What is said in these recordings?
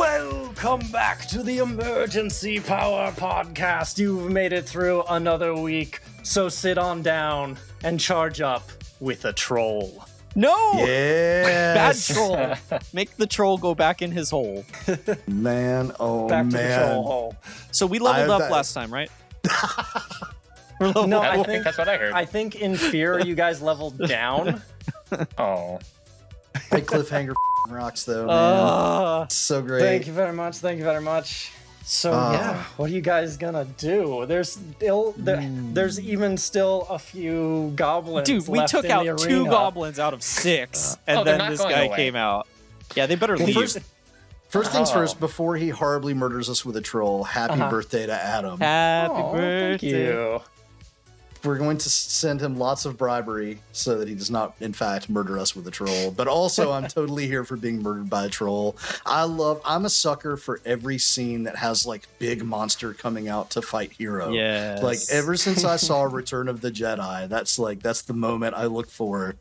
Welcome back to the Emergency Power Podcast. You've made it through another week, so sit on down and charge up with a troll. No! Yes! Bad troll. Make the troll go back in his hole. Man, oh Back man. to the troll hole. So we leveled up last time, right? No, I think that's what I heard. I think in Fear you guys leveled down. Oh. That cliffhanger rocks though, man. So great. Thank you very much. Thank you very much. So yeah, what are you guys gonna do? There's even still a few goblins. Dude, we left took in out the 2 arena. goblins out of 6, and they're then not this going guy away. came out. Yeah, they better leave. First things first, before he horribly murders us with a troll, happy birthday to Adam. Happy Thank birthday. you. We're going to send him lots of bribery so that he does not, in fact, murder us with a troll. But also, I'm totally here for being murdered by a troll. I'm a sucker for every scene that has, like, big monster coming out to fight hero. Yes. Like, ever since I saw Return of the Jedi, that's the moment I look for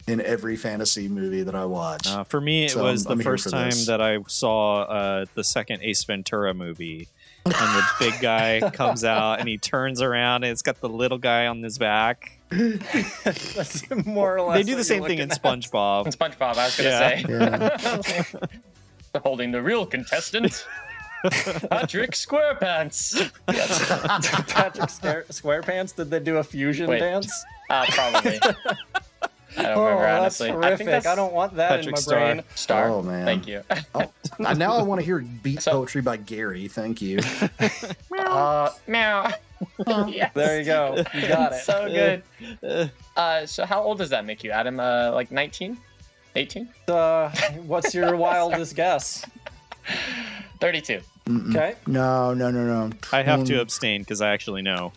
in every fantasy movie that I watch. For me, it was I'm the here first for time this. that I saw the second Ace Ventura movie. And the big guy comes out and he turns around and it's got the little guy on his back. That's more or less. They do the what same you're thing in looking at. SpongeBob. SpongeBob, I was going to say. Yeah. Holding the real contestant, Patrick Squarepants. Yes. Patrick SquarePants. Did they do a fusion Wait. dance? Probably. I don't Oh, remember, that's honestly. horrific. I don't want that Patrick in my Star. brain. Star. Oh, man. Thank you. Oh, now I want to hear beat poetry by Gary. Thank you. Meow. Yes. There you go. You got it. So good. So how old does that make you, Adam? Like 19? 18? What's your wildest guess? 32. Okay. No. I have to abstain because I actually know.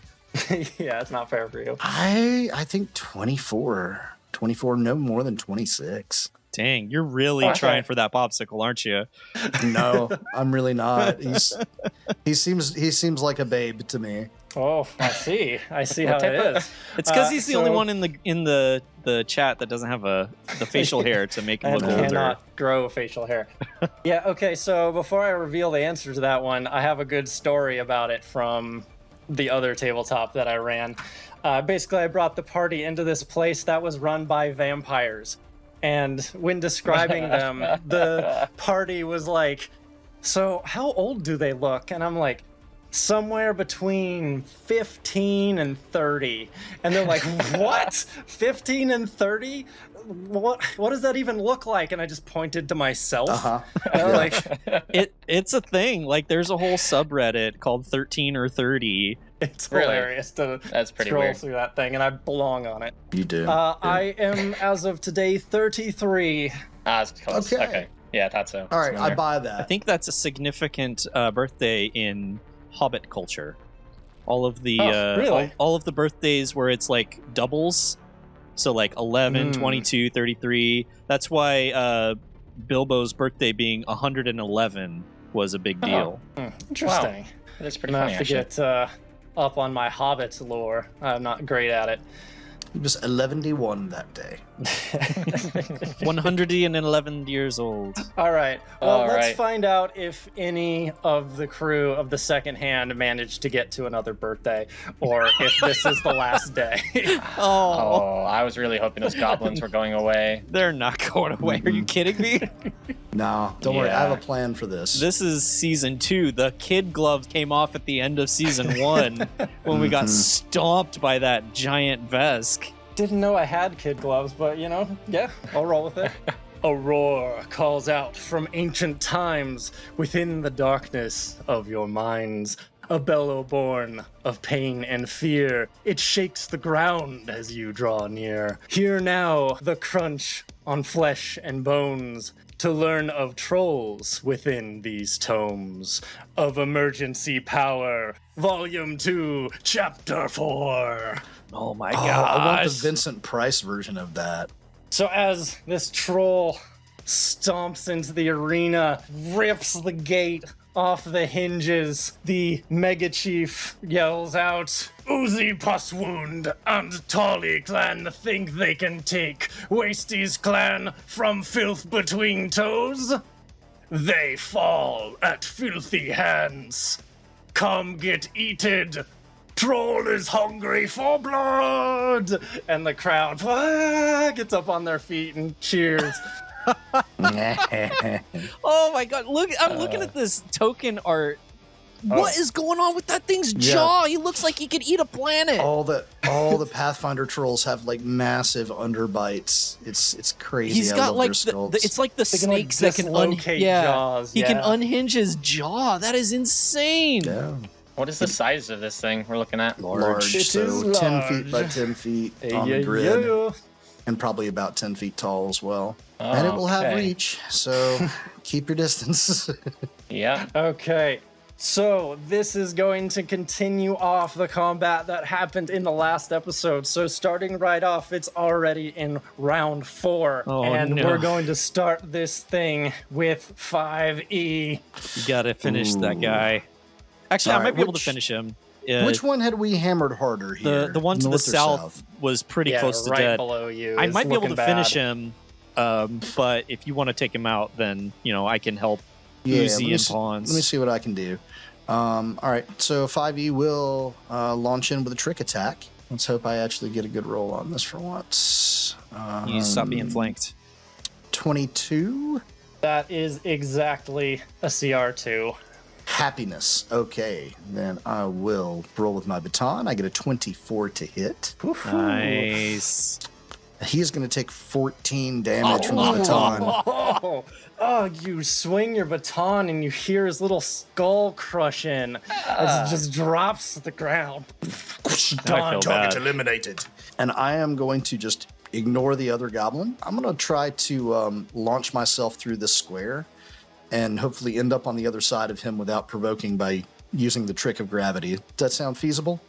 Yeah, it's not fair for you. I think 24. 24, no more than 26. Dang, you're really Okay. trying for that popsicle, aren't you? No, I'm really not. He seems like a babe to me. Oh, I see. I see how What it type of- is. It's because he's the only so- one in the chat that doesn't have the facial hair to make him And look older. cannot grow facial hair. Yeah, okay, so before I reveal the answer to that one, I have a good story about it from the other tabletop that I ran. Basically, I brought the party into this place that was run by vampires. And when describing them, the party was like, so how old do they look? And I'm like, somewhere between 15 and 30. And they're like, what? 15 and 30? What does that even look like? And I just pointed to myself. And they're like, It's a thing. Like there's a whole subreddit called 13 or 30. it's Really? hilarious to That's pretty scroll weird. through that thing, and I belong on it. You do. I am, as of today, 33. It's close. Okay. Okay. Yeah, I thought so. All right, I Familiar. buy I that. think that's a significant birthday in Hobbit culture. All of the really? all of the birthdays where it's like doubles. So like 11, 22, 33. That's why Bilbo's birthday being 111 was a big deal. Interesting. That's pretty I'm funny, gonna have to actually. get up on my Hobbits lore. I'm not great at it. He was 11 that day. 111 years old. All right. Well, All let's right. find out if any of the crew of the second hand managed to get to another birthday, or if this is the last day. Oh, I was really hoping those goblins were going away. They're not going away. Are you kidding me? No, don't worry. I have Yeah. a plan for this. This is season 2. The kid gloves came off at the end of season 1 when we got stomped by that giant Vesk. Didn't know I had kid gloves, but yeah, I'll roll with it. A roar calls out from ancient times within the darkness of your minds. A bellow born of pain and fear. It shakes the ground as you draw near. Hear now the crunch on flesh and bones to learn of trolls within these tomes of Emergency Power, Volume 2, Chapter 4. Oh my Oh, I want the gosh. Vincent Price version of that. So as this troll stomps into the arena, rips the gate off the hinges, the Mega Chief yells out, Uzi Pusswound and Tolly Clan think they can take Wasty's clan from filth between toes? They fall at filthy hands. Come get eaten. Troll is hungry for blood. And the crowd gets up on their feet and cheers. Oh my god, look, I'm looking at this token art. What is going on with that thing's jaw? He looks like he could eat a planet. All the Pathfinder trolls have like massive underbites. It's crazy. He's got like it's like the snakes that can jaws. He can unhinge his jaw. That is insane. Yeah. What is the size of this thing we're looking at? Large. It So is 10 large. feet by 10 feet on Yeah, the grid. yeah. And probably about 10 feet tall as well. And it will have Okay. reach, so keep your distance. Yeah. Okay, so this is going to continue off the combat that happened in the last episode. So starting right off, it's already in round 4. Oh, and no. we're going to start this thing with 5E. You gotta finish that guy. Actually, I All might right, be able to which- finish him. Which one had we hammered harder here? The one to the North or south was pretty close to right dead. below you. I is might be able to looking finish bad. him, but if you want to take him out, then I can help Yeah, Uzi let me and see- Pawns. Let me see what I can do. All right, so 5E will launch in with a trick attack. Let's hope I actually get a good roll on this for once. You stop being flanked. 22. That is exactly a CR2. Happiness. Okay, then I will roll with my baton. I get a 24 to hit. Nice. He's going to take 14 damage from the baton. Oh, you swing your baton and you hear his little skull crush in as it just drops to the ground. Now I feel bad. eliminated. And I am going to just ignore the other goblin. I'm going to try to launch myself through this square and hopefully end up on the other side of him without provoking by using the trick of gravity. Does that sound feasible?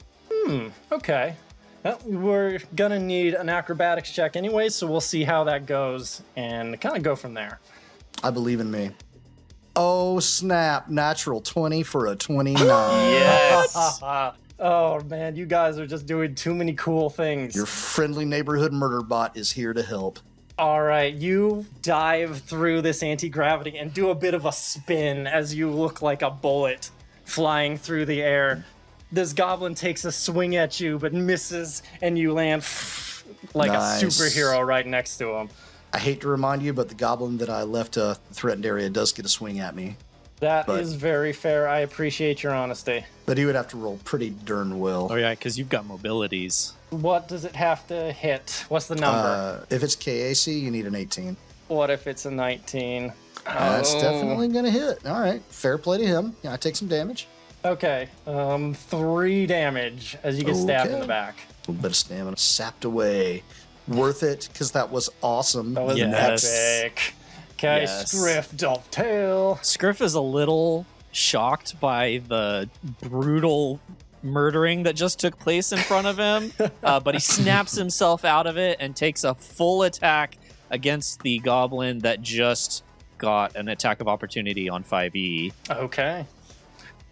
Okay. Well, we're gonna need an acrobatics check anyway, so we'll see how that goes and kind of go from there. I believe in me. Oh, snap. Natural 20 for a 29. Yes. Oh man, you guys are just doing too many cool things. Your friendly neighborhood murder bot is here to help. All right, you dive through this anti-gravity and do a bit of a spin as you look like a bullet flying through the air. This goblin takes a swing at you but misses, and you land like Nice. a superhero right next to him. I hate to remind you, but the goblin that I left a threatened area does get a swing at me. That But- is very fair. I appreciate your honesty. But he would have to roll pretty darn well. Oh yeah, because you've got mobilities. What does it have to hit? What's the number? If it's KAC, you need an 18. What if it's a 19? That's Oh. definitely going to hit. All right. Fair play to him. Yeah, I take some damage. Okay, 3 damage as you get stabbed in Okay. the back. A little bit of stamina sapped away. Worth it, because that was awesome. That was Yes. epic. Okay, Yes. Scriff Dovetail. Scriff is a little shocked by the brutal murdering that just took place in front of him, but he snaps himself out of it and takes a full attack against the goblin that just got an attack of opportunity on 5E. Okay.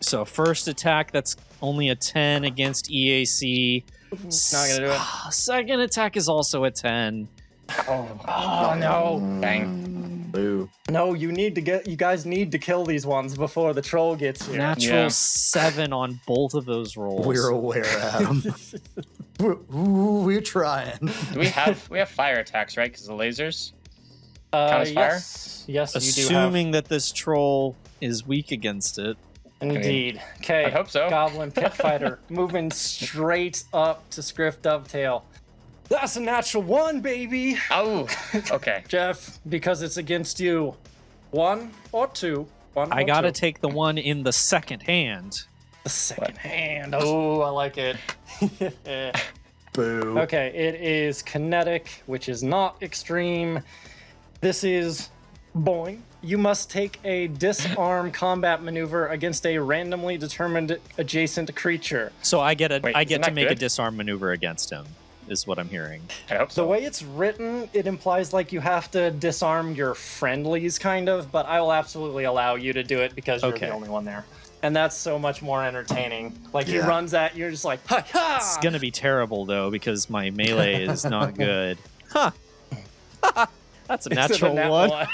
So first attack, that's only a 10 against EAC. Not gonna do it. Second attack is also a 10. Oh no. Dang. Boo. No, you guys need to kill these ones before the troll gets here. Natural Yeah. 7 on both of those rolls. We're aware, Adam. We're trying. Do we have fire attacks, right? Because the lasers. Count as fire? Yes, you do Assuming that this troll is weak against it. have. Indeed. Okay. I hope so. Goblin Pit Fighter moving straight up to Scriff Dovetail. That's a natural 1, baby. Oh. Okay. Jeff, because it's against you. 1 or 2. 1 I or gotta 2. take the one in the second hand. The second hand. Oh, I like it. Boo. Okay, it is kinetic, which is not extreme. This is boing. You must take a disarm combat maneuver against a randomly determined adjacent creature. So I get Wait, I isn't get to that make a good? disarm maneuver against him, is what I'm hearing. I hope The so. way it's written, it implies like you have to disarm your friendlies, kind of, but I will absolutely allow you to do it because you're Okay. the only one there. And that's so much more entertaining. Like, he Yeah. runs at you, you're just like, ha ha! It's gonna be terrible though because my melee is not good. Huh. That's a It's a natural nat one.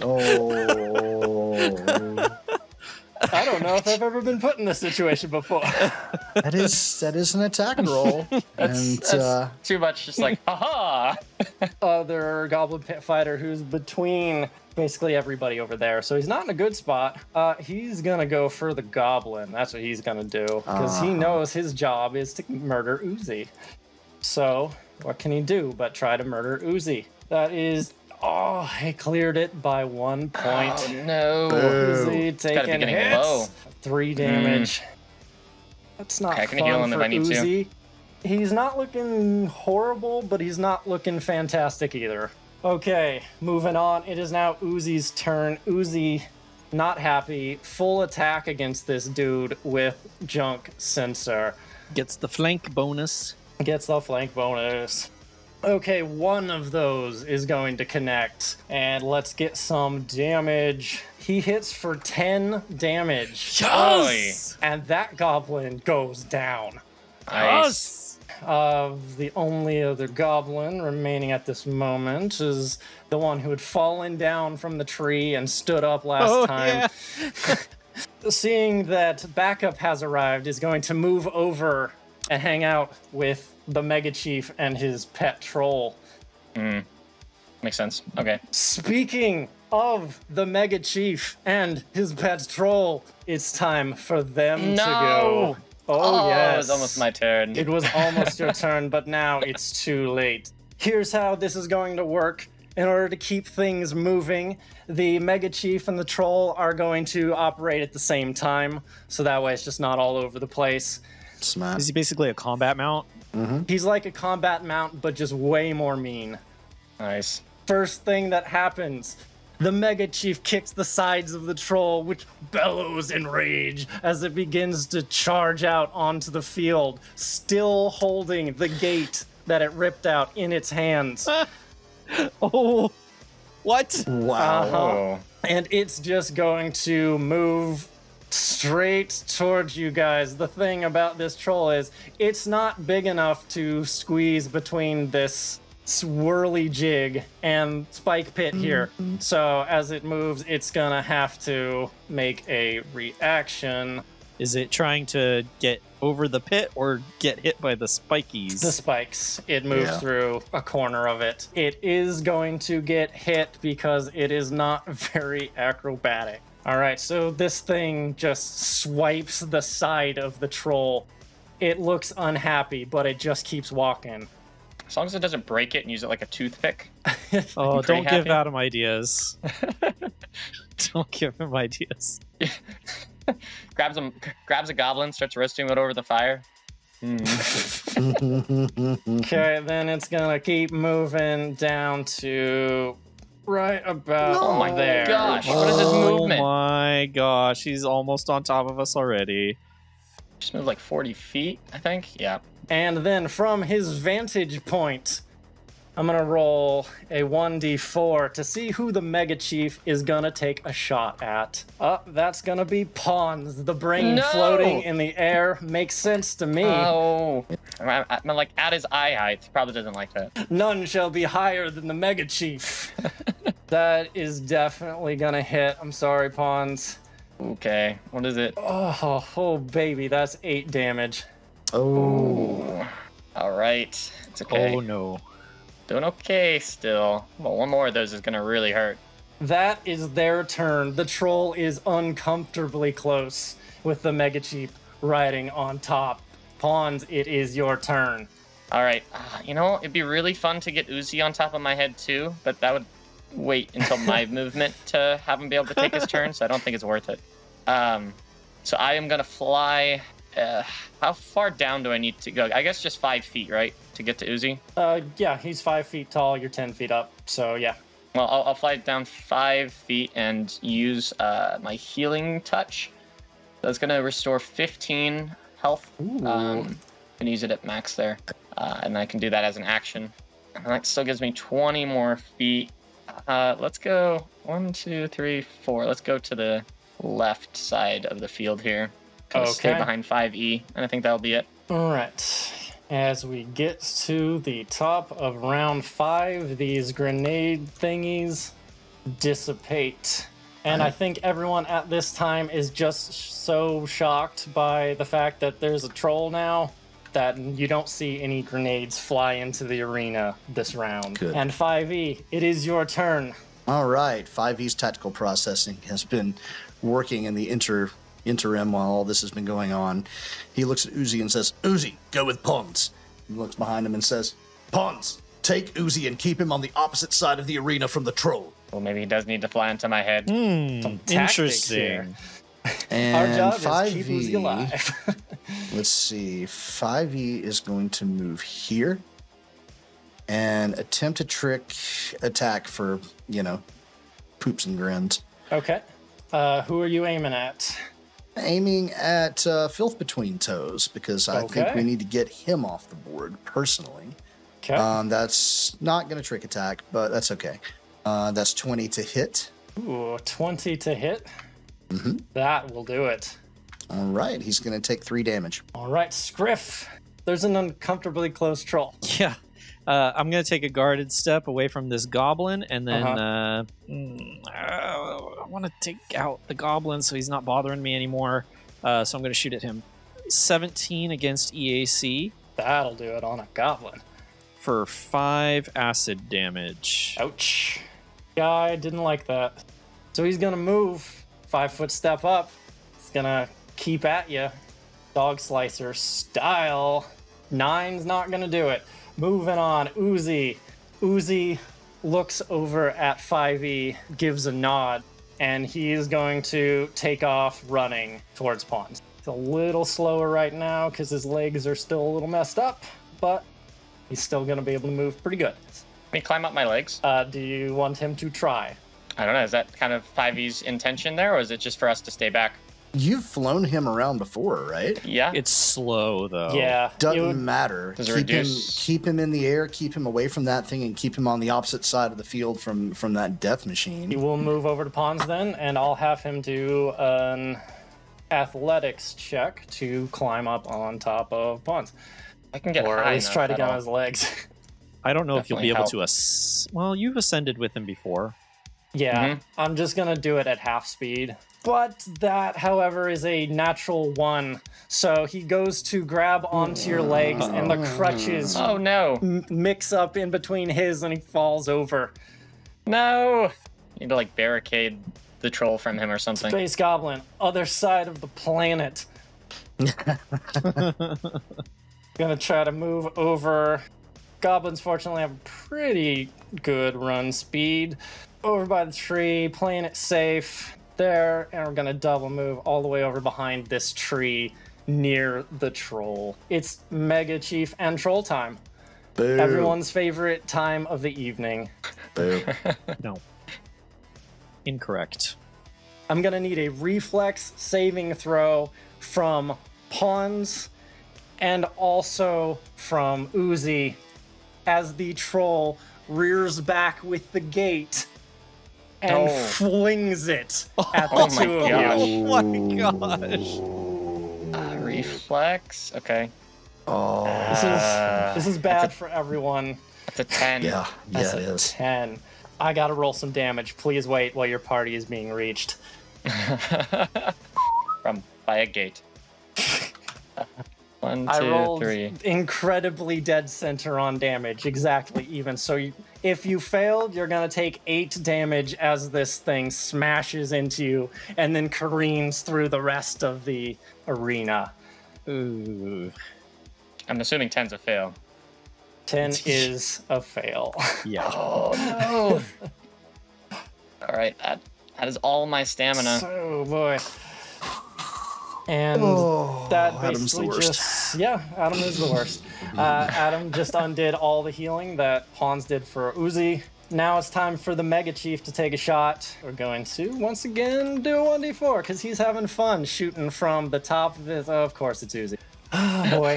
Oh, I don't know if I've ever been put in this situation before. that is an attack roll, and That's too much. Just like, aha! Other goblin pit fighter who's between basically everybody over there, so he's not in a good spot. He's gonna go for the goblin. That's what he's gonna do because he knows his job is to murder Uzi. So what can he do but try to murder Uzi? That is, he cleared it by 1 point. Oh no! Uzi Gotta be taking getting hits. low. 3 damage. That's not Okay, I can heal fun him for if I need to. Uzi. He's not looking horrible, but he's not looking fantastic either. Okay, moving on. It is now Uzi's turn. Uzi, not happy. Full attack against this dude with junk sensor. Gets the flank bonus. Gets the flank bonus. Okay, one of those is going to connect. And let's get some damage. He hits for 10 damage. Yes! And that goblin goes down. Nice. The only other goblin remaining at this moment is the one who had fallen down from the tree and stood up last time. Yeah. Seeing that backup has arrived, is going to move over and hang out with the Mega Chief and his pet troll. Makes sense. Okay. Speaking of the Mega Chief and his pet troll, it's time for them to go. Oh, yes. It was almost my turn. It was almost your turn, but now it's too late. Here's how this is going to work. In order to keep things moving, the Mega Chief and the Troll are going to operate at the same time, so that way it's just not all over the place. smart. Is he basically a combat mount? He's like a combat mount, but just way more mean. Nice. First thing that happens, the Mega Chief kicks the sides of the Troll, which bellows in rage as it begins to charge out onto the field, still holding the gate that it ripped out in its hands. Oh, what? Wow. Oh. And it's just going to move straight towards you guys. The thing about this troll is it's not big enough to squeeze between this swirly jig and spike pit here. So as it moves, it's gonna have to make a reaction. Is it trying to get over the pit or get hit by the spikies? The spikes. It moves Yeah. through a corner of it. It is going to get hit because it is not very acrobatic. All right, so this thing just swipes the side of the troll. It looks unhappy, but it just keeps walking. As long as it doesn't break it and use it like a toothpick. Oh, pretty don't give happy. Adam ideas. Don't give him ideas. Grabs a goblin, starts roasting it over the fire. Okay, then it's gonna keep moving down to right about Oh my there. gosh. What is this movement? Oh my gosh, he's almost on top of us already. Just moved like 40 feet, I think. Yeah. And then from his vantage point, I'm gonna roll a 1d4 to see who the Mega Chief is gonna take a shot at. That's gonna be Pawns. The brain No! floating in the air makes sense to me. Oh. I'm like at his eye height. He probably doesn't like that. None shall be higher than the Mega Chief. That is definitely gonna hit. I'm sorry, Pawns. Okay. What is it? Oh, baby, that's 8 damage. Oh. All right. It's okay. Oh no. Doing okay still. Well, one more of those is gonna really hurt. That is their turn. The troll is uncomfortably close with the Mega Chief riding on top. Pawns, it is your turn. All right. You know, it'd be really fun to get Uzi on top of my head too, but that would wait until my movement to have him be able to take his turn, so I don't think it's worth it. So I am gonna fly. How far down do I need to go? I guess just 5 feet, right, to get to Uzi? Yeah, he's 5 feet tall. You're 10 feet up. So yeah. Well, I'll fly down 5 feet and use my healing touch. That's gonna restore 15 health. And use it at max there, and I can do that as an action. And that still gives me 20 more feet. Let's go 1, 2, 3, 4. Let's go to the left side of the field here. Kind of stay Okay. behind 5E, and I think that'll be it. All right. As we get to the top of round 5, these grenade thingies dissipate. And I think everyone at this time is just so shocked by the fact that there's a troll now that you don't see any grenades fly into the arena this round. Good. And 5e, it is your turn. All right, 5e's tactical processing has been working in the interim while all this has been going on. He looks at Uzi and says, Uzi, go with Pons. He looks behind him and says, Pons, take Uzi and keep him on the opposite side of the arena from the troll. Well, maybe he does need to fly into my head. Some tactics here. Interesting. And Our job 5e, is keep Uzi alive. let's see, 5e is going to move here and attempt a trick attack for, poops and grins. Okay. Who are you aiming at? Aiming at Filth Between Toes, because I think Okay. we need to get him off the board, personally. Okay. That's not going to trick attack, but that's okay. That's 20 to hit. Ooh, 20 to hit. Mhm. That will do it. All right, he's going to take 3 damage. All right, Scriff. There's an uncomfortably close troll. Yeah. I'm going to take a guarded step away from this goblin, and then I want to take out the goblin so he's not bothering me anymore. So I'm going to shoot at him. 17 against EAC That'll do it on a goblin. for 5 acid damage. Ouch. Guy didn't like that. So he's gonna move 5-foot step up. He's gonna keep at you. Dog slicer style. 9's not gonna do it. Moving on, Uzi. Uzi looks over at 5e, gives a nod, and he is going to take off running towards Pons. It's a little slower right now because his legs are still a little messed up, but he's still going to be able to move pretty good. Let me climb up my legs. Do you want him to try? I don't know. Is that kind of 5e's intention there, or is it just for us to stay back? You've flown him around before, right? Yeah. It's slow, though. Yeah. it Doesn't would- matter. Does it Keep him in the air, keep him away from that thing, and keep him on the opposite side of the field from that death He machine. will move over to Pons then, and I'll have him do an athletics check to climb up on top of Pons. I can get Or high at least enough, try to get that'll- on his legs. I don't know if you'll be able Definitely to well, you've ascended with him before. Yeah, Mhm. I'm just gonna do it at half speed. But that, however, is a natural 1. So he goes to grab onto your legs, and the crutches Oh no! mix up in between his, and he falls over. No! Need to like barricade the troll from him or something. Space Goblin, other side of the planet. Gonna try to move over. Goblins fortunately have a pretty good run speed. Over by the tree, playing it safe there, and we're gonna double move all the way over behind this tree near the troll. It's Mega Chief and Troll time. Boo. Everyone's favorite time of the evening. Boo. No. Incorrect. I'm gonna need a reflex saving throw from Pons and also from Uzi as the troll rears back with the gate and Oh. flings it at the Oh my two of gosh. you. Oh my gosh. Reflex. Okay. Oh, This is bad for everyone. That's a 10. yeah, That's it a is. 10. I gotta roll some damage. Please wait while your party is being reached. From by a gate. 1, I 2, rolled 3. incredibly dead center on damage, exactly even. So if you failed, you're gonna take 8 damage as this thing smashes into you and then careens through the rest of the arena. Ooh. I'm assuming 10's a fail. 10 is a fail. Yeah. Oh no! All right, that is all my stamina. Oh boy. And Oh, that Adam's the basically worst. just Adam is the worst. Adam just undid all the healing that Pons did for Uzi. Now it's time for the Mega Chief to take a shot. We're going to once again do a 1d4 because he's having fun shooting from the top of his. Oh, of course, it's Uzi. Oh boy,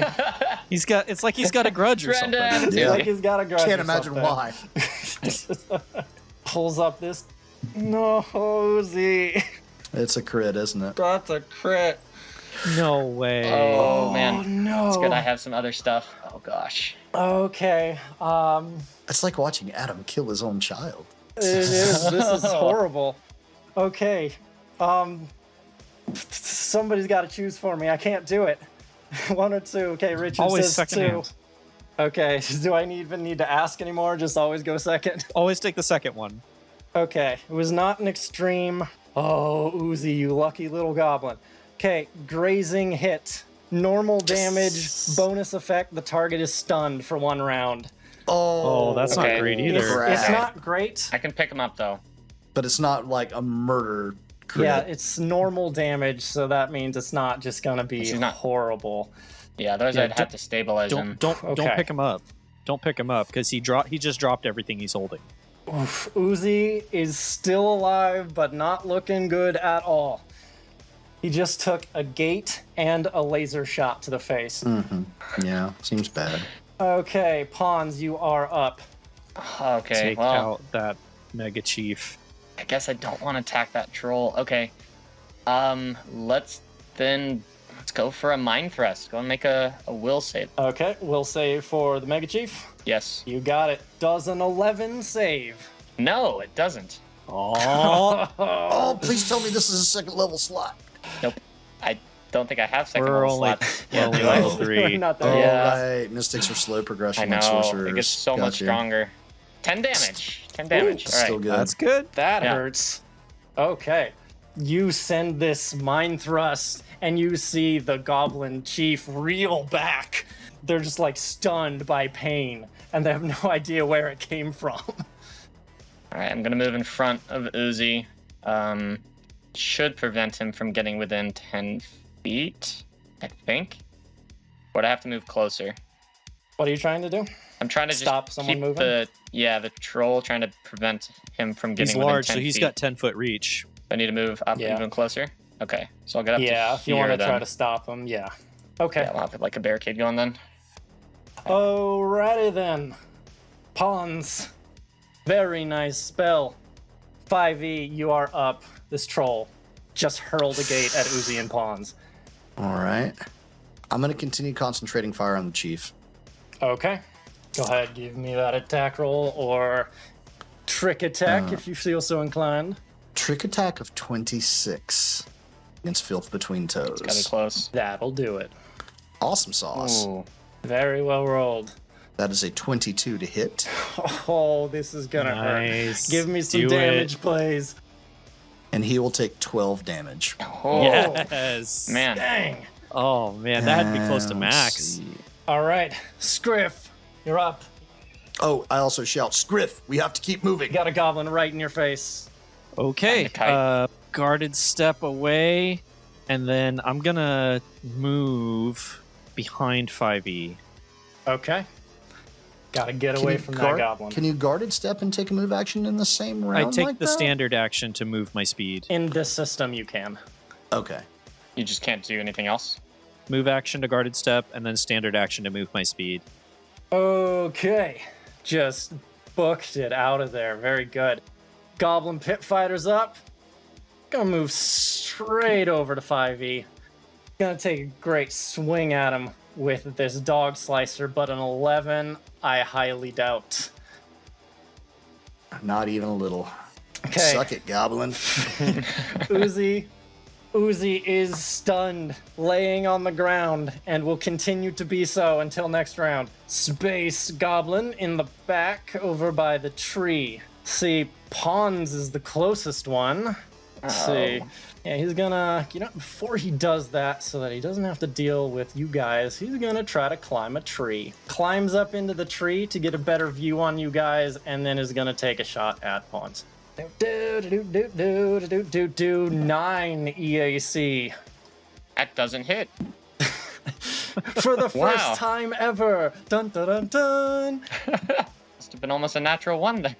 It's like he's got a grudge or something. Brendan! it's Yeah. like he's got a grudge. Can't or imagine something. why. Pulls up this. No, Uzi. It's a crit, isn't it? That's a crit. No way. Oh man, no. it's good. I have some other stuff. Oh gosh. Okay. It's like watching Adam kill his own child. It is. This is horrible. Okay. Somebody's got to choose for me. I can't do it. 1 or 2. Okay, Richard Always says second 2. hand. Okay. Do I even need to ask anymore? Just always go second. Always take the second one. Okay. It was not an extreme. Oh, Uzi, you lucky little goblin. Okay. Grazing hit. Normal damage. Bonus effect. The target is stunned for 1 round. Oh, that's Okay. not great either. It's not great. I can pick him up though. But it's not like a murder crit. Yeah, it's normal damage, so that means it's not just gonna be She's not- horrible. Yeah, otherwise Yeah, I'd have to stabilize him. Don't Okay. pick him up. Don't pick him up because he just dropped everything he's holding. Oof, Uzi is still alive, but not looking good at all. He just took a gate and a laser shot to the face. Yeah, seems bad. Okay, Pawns, you are up. Okay, Take well, out that Mega Chief. I guess I don't want to attack that troll. Okay. Let's go for a mind thrust. Go and make a will save. Okay, we'll save for the Mega Chief. Yes. You got it. Does an 11 save? No, it doesn't. Oh, Oh, please tell me this is a second level slot. Nope. I don't think I have second we're level only, slots. we're only do I? level We're 3. not there Oh, yet. Yeah. right. Mystics are slow progression I know. like sorcerers. It gets so much Gotcha. stronger. 10 damage. 10 damage. All right. Still good. That's good. That Yeah. hurts. Okay. You send this mind thrust, and you see the Goblin Chief reel back. They're just like stunned by pain, and they have no idea where it came from. All right, I'm going to move in front of Uzi. Should prevent him from getting within 10 feet, I think. But I have to move closer. What are you trying to do? I'm trying to Stop just someone keep moving? the troll, trying to prevent him from getting He's within large, 10 so he's feet. got 10-foot reach. I need to move up Yeah. even closer. Okay, so I'll get up Yeah, to if you here want to then. try to stop him, yeah. Okay. Yeah, I'll have like a barricade going then. Alrighty then. Pawns. Very nice spell. 5e, you are up. This troll just hurled a gate at Uzi and Pawns. All right. I'm going to continue concentrating fire on the chief. Okay. Go ahead, give me that attack roll or trick attack if you feel so inclined. Trick attack of 26 against filth between toes. Got it close. That'll do it. Awesome sauce. Ooh. Very well rolled. That is a 22 to hit. Oh, this is gonna hurt. Nice. Give me some Do damage, it. please. And he will take 12 damage. Oh, Yes. man. Dang. Oh, man. That had to be close to And max. let's see. All right, Scriff, you're up. Oh, I also shout, Scriff, we have to keep moving. Got a goblin right in your face. Okay. Find a kite. Guarded step away, and then I'm going to move behind 5e. Okay. Gotta get Can away you from guard- that goblin. Can you guarded step and take a move action in the same round? I take like the that? standard action to move my speed. In this system, you can. Okay. You just can't do anything else? Move action to guarded step, and then standard action to move my speed. Okay. Just booked it out of there. Very good. Goblin Pit Fighter's up. Gonna move straight over to 5e. Gonna take a great swing at him with this dog slicer, but an 11, I highly doubt. Not even a little. Okay. Suck it, goblin. Uzi is stunned, laying on the ground, and will continue to be so until next round. Space Goblin in the back over by the tree. See, Pawns is the closest one. Let's see. Yeah, he's gonna, before he does that, so that he doesn't have to deal with you guys, he's gonna try to climb a tree. Climbs up into the tree to get a better view on you guys, and then is gonna take a shot at Pawns. 9 EAC. That doesn't hit. For the Wow. first time ever. Dun dun dun dun. Must have been almost a natural one there.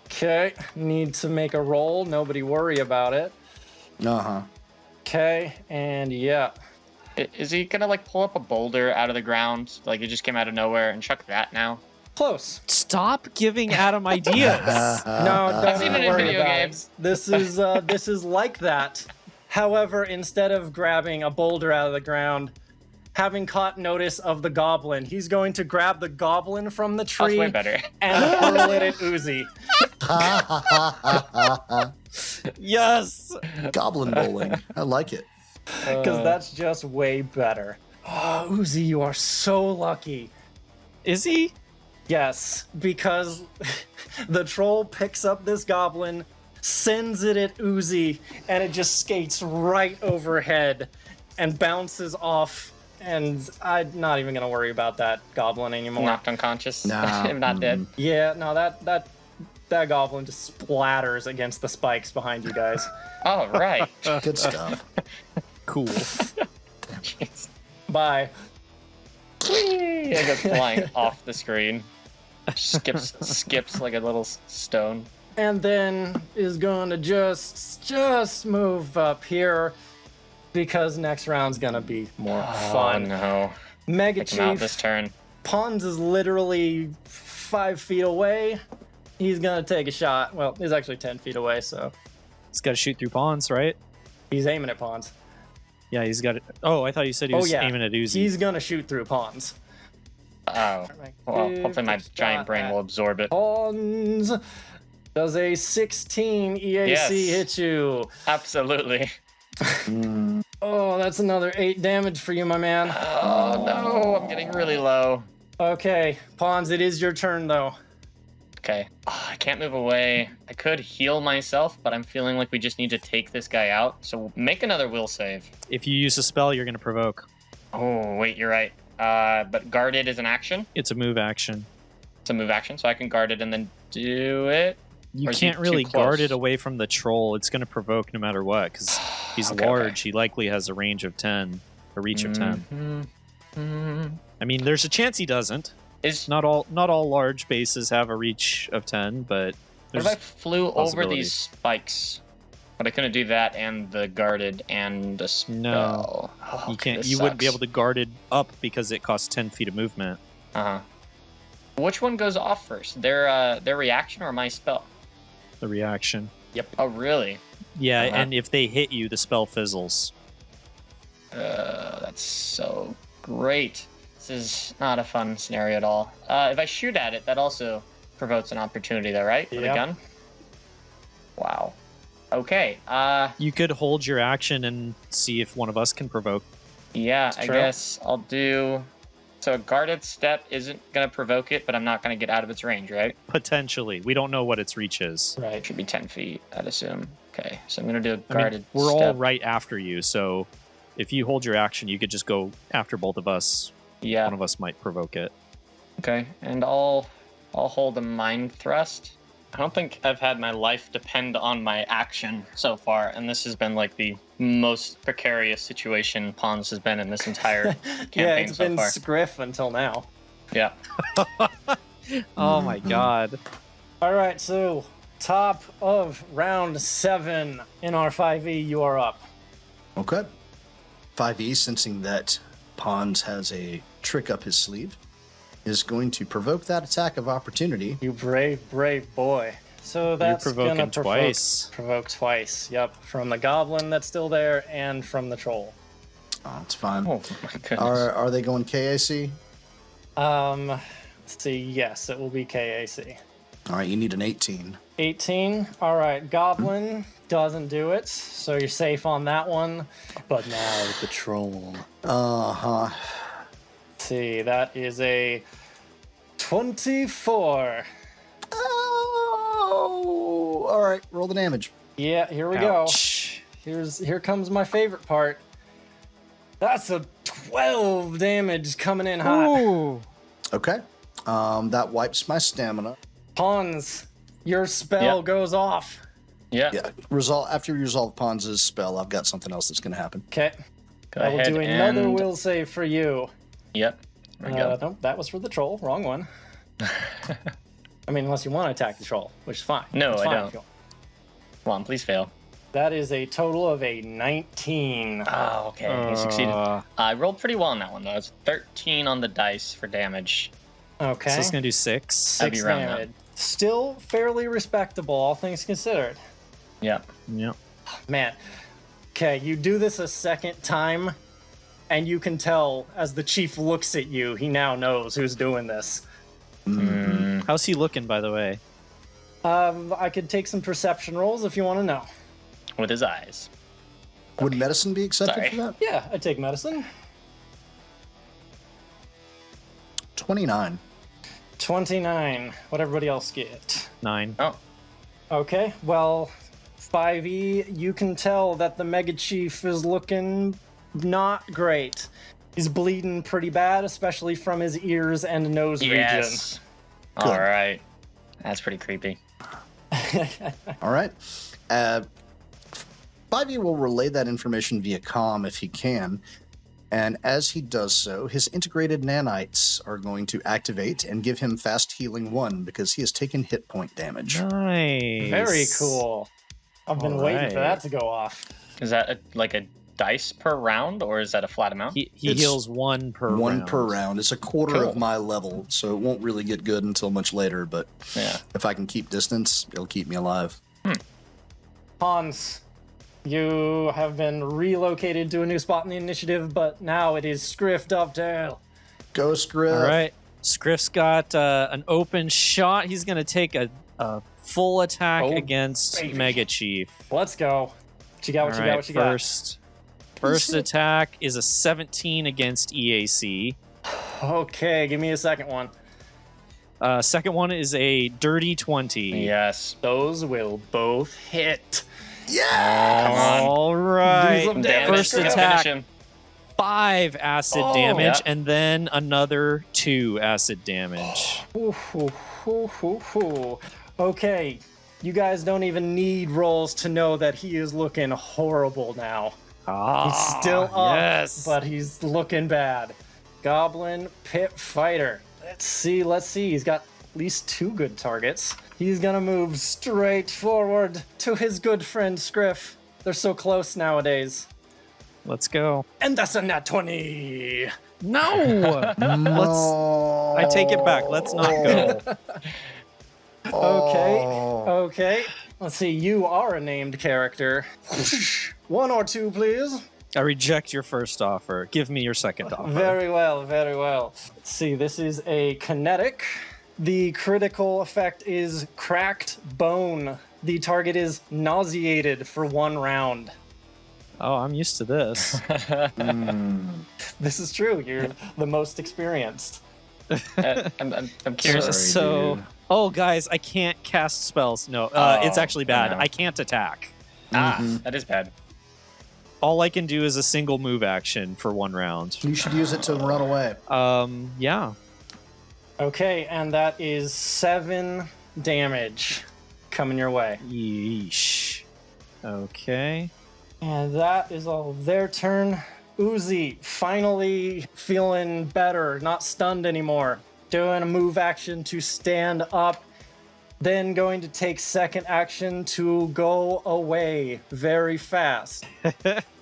Okay, need to make a roll. Nobody worry about it. Uh-huh. Okay, and yeah. Is he gonna like pull up a boulder out of the ground? Like it just came out of nowhere and chuck that now? Close. Stop giving Adam ideas. No, don't seen it in worry video about games. it. This is like that. However, instead of grabbing a boulder out of the ground, having caught notice of the goblin, he's going to grab the goblin from the That's tree way better. and hurl it at Uzi. Yes. Goblin bowling. I like it. Because that's just way better. Oh, Uzi, you are so lucky. Is he? Yes, because the troll picks up this goblin, sends it at Uzi, and it just skates right overhead and bounces off. And I'm not even going to worry about that goblin anymore. Knocked unconscious. Nah. If not dead. Yeah, no, that goblin just splatters against the spikes behind you guys. Oh, right. Good stuff. Cool. Jeez. Bye. Whee! It goes flying off the screen. Skips like a little stone. And then is going to just move up here because next round's going to be more fun. Oh, no. Mega Take him out this Chief turn. Pons is literally 5 feet away. He's going to take a shot. Well, he's actually 10 feet away, so He's got to shoot through pawns, right? he's aiming at Pons. Yeah, he's got it. Oh, I thought you said he was aiming at Uzi. He's going to shoot through Pons. Oh. Well, hopefully my giant brain will absorb it. Pons does a 16 EAC Yes. hit you. Absolutely. Oh, that's another 8 damage for you, my man. Oh, no. I'm getting really low. Okay, Pons, it is your turn, though. Okay. Oh, I can't move away. I could heal myself, but I'm feeling like we just need to take this guy out. So make another will save. If you use a spell, you're going to provoke. Oh, wait, you're right. But guarded is an action. It's a move action. It's a move action, so I can guard it and then do it. You Or is he can't too really guard close? it away from the troll. It's going to provoke no matter what, because he's Okay, large. okay. He likely has a range of 10, a reach of 10. Mhm. I mean, there's a chance he doesn't. Is Not all large bases have a reach of 10, but What there's if I flew over possibility. these spikes? But I couldn't do that and the guarded and the spell. No. Oh, you okay, can't. this You wouldn't be sucks. able to guard it up because it costs 10 feet of movement. Uh-huh. Which one goes off first? Their reaction or my spell? The reaction. Oh, really? Yeah, Uh-huh. and if they hit you, the spell fizzles. That's so great. This is not a fun scenario at all. If I shoot at it, that also provokes an opportunity, though, right? With a Yep. gun? Wow. Okay. You could hold your action and see if one of us can provoke. Yeah, It's I true. guess I'll do... So a guarded step isn't going to provoke it, but I'm not going to get out of its range, right? Potentially. We don't know what its reach is. Right. It should be 10 feet, I'd assume. Okay, so I'm going to do a I mean, guarded we're step. all right after you, so if you hold your action, you could just go after both of us. Yeah, One of us might provoke it. okay. And I'll hold a mind thrust. I don't think I've had my life depend on my action so far, and this has been like the most precarious situation Pons has been in this entire campaign Yeah, it's so been far. Scriff until now. Yeah. Oh my god. All right, so top of round 7 in our 5e, you are up. Okay. 5e, sensing that Pons has a trick up his sleeve, is going to provoke that attack of opportunity. You brave, brave boy. So that's provoking gonna twice. Provoke twice. Yep, from the goblin that's still there and from the troll. Oh, it's fine. Oh my goodness. Are they going KAC? Let's see. Yes, it will be KAC. All right, you need an 18. 18. All right, goblin doesn't do it, so you're safe on that one. But now the troll. Uh-huh. Let's see, that is a 24. Oh, all right, roll the damage. Yeah, here we Ouch. go. Here comes my favorite part. That's a 12 damage coming in hot. Ooh. Okay. That wipes my stamina. Pons, your spell Yep. goes off. Yeah. Yeah. After you resolve Pons' spell, I've got something else that's going to happen. Okay, Go I will ahead do another and... will save for you. Yep. There we go. No, that was for the troll. Wrong one. I mean, unless you want to attack the troll, which is fine. No, It's I fine don't. if you want. Come on, please fail. That is a total of a 19. Oh, okay. You succeeded. Uh, I rolled pretty well on that one, though. It's 13 on the dice for damage. Okay. So it's going to do 6. That'd be 6 round damage. Still fairly respectable, all things considered. Yeah. Yep. Man. Okay, you do this a second time, And you can tell as the chief looks at you, he now knows who's doing this. How's he looking, by the way? I could take some perception rolls if you want to know. With his eyes. Would medicine be accepted Sorry. for that? Yeah, I take medicine. 29. 29. What everybody else get? 9. Oh, Okay, well, 5e, you can tell that the Mega Chief is looking not great. He's bleeding pretty bad, especially from his ears and nose yes. Good. All right. That's pretty creepy. All right. 5e will relay that information via comm if he can. And as he does so, his integrated nanites are going to activate and give him fast healing 1 because he has taken hit point damage. Nice. Very cool. I've been waiting for Alright. that to go off. Is that like a dice per round, or is that a flat amount? He It's heals 1 per round. 1 per round. It's a quarter Cool. of my level, so it won't really get good until much later, but Yeah. if I can keep distance, it'll keep me alive. Hans, you have been relocated to a new spot in the initiative, but now it is Scriff Dovetail. Go, Scriff. All right. Scriff's got an open shot. He's going to take a full attack Oh, against baby. Mega Chief. Let's go. What you got, what All you right, got, what you got? First attack is a 17 against EAC. Okay, give me a second one. Second one is a dirty 20. Yes. Those will both hit. Come on. All right. Do some Damage. First Finish attack, him. 5 acid Oh, damage, yeah. and then another 2 acid damage. Ooh, ooh, ooh, ooh, ooh. Okay, you guys don't even need rolls to know that he is looking horrible now. He's still up, yes. but he's looking bad. Goblin Pit Fighter. Let's see. He's got at least 2 good targets. He's gonna move straight forward to his good friend Scriff. They're so close nowadays. Let's go. And that's a nat 20. No! No. I take it back. Let's not go. Okay. Let's see. You are a named character. 1 or 2, please. I reject your first offer. Give me your second offer. Very well, very well. Let's see, this is a kinetic. The critical effect is cracked bone. The target is nauseated for 1 round. Oh, I'm used to this. This is true. You're the most experienced. I'm curious. So, dude. oh, guys, I can't cast spells. No, it's actually bad. no. I can't attack. That is bad. All I can do is a single move action for 1 round. You should use it to run away. Yeah. Okay, and that is 7 damage coming your way. Yeesh. Okay. And that is all of their turn. Uzi, finally feeling better, not stunned anymore. Doing a move action to stand up, then going to take second action to go away very fast.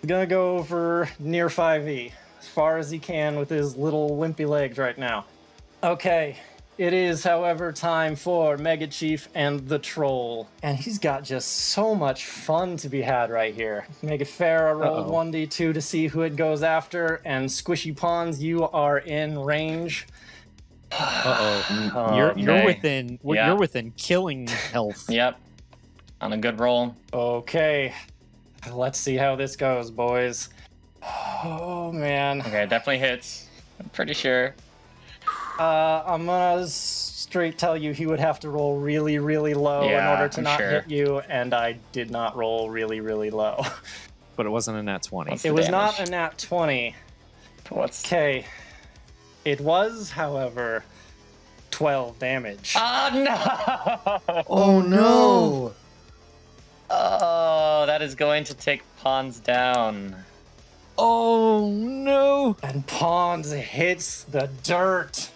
Gonna go over near 5e, as far as he can with his little wimpy legs right now. Okay, it is, however, time for Mega Chief and the Troll. And he's got just so much fun to be had right here. Mega Farah rolled 1d2 to see who it goes after, and Squishy Pawns, you are in range. Uh-oh. You're Okay. within Yeah. you're within killing health. Yep. On a good roll. Okay, let's see how this goes, boys. Oh, man. Okay, it definitely hits. I'm pretty sure. I'm gonna straight tell you he would have to roll really, really low in Yeah, order to I'm not sure. hit you, and I did not roll really, really low. But it wasn't a nat 20. What's It the was damage? not a nat 20. What's? Okay. It was, however, 12 damage. Oh no! Oh no! Oh, that is going to take Pawns down. Oh no! And Pawns hits the dirt.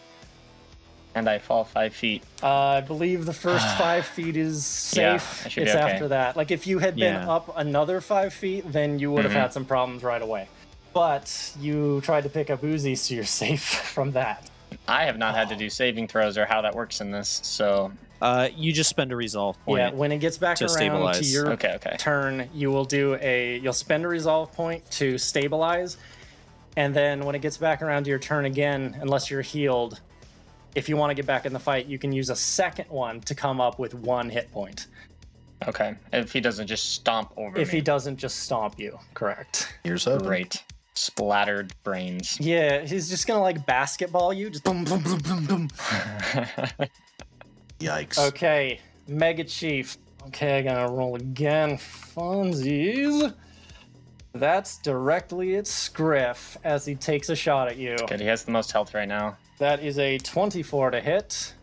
And I fall 5 feet. I believe the first 5 feet is Yeah, safe. I should be It's okay. after that. Like, if you had been Yeah. up another 5 feet, then you would have had some problems right away. But you tried to pick up Uzi, so you're safe from that. I have not had to do saving throws or how that works in this, so You just spend a resolve point. Yeah, when it gets back to around to stabilize. your okay. turn, you'll spend a resolve point to stabilize. And then when it gets back around to your turn again, unless you're healed, if you want to get back in the fight, you can use a second one to come up with 1 hit point. Okay. If he doesn't just stomp over me. If he doesn't just stomp you, correct. Here's hoping. Great. Splattered brains. Yeah, he's just gonna like basketball you, just boom, boom, boom, boom, boom. Yikes. Okay, Mega Chief. Okay, I gotta roll again. Funsies. That's directly at Scriff as he takes a shot at you. Good, he has the most health right now. That is a 24 to hit.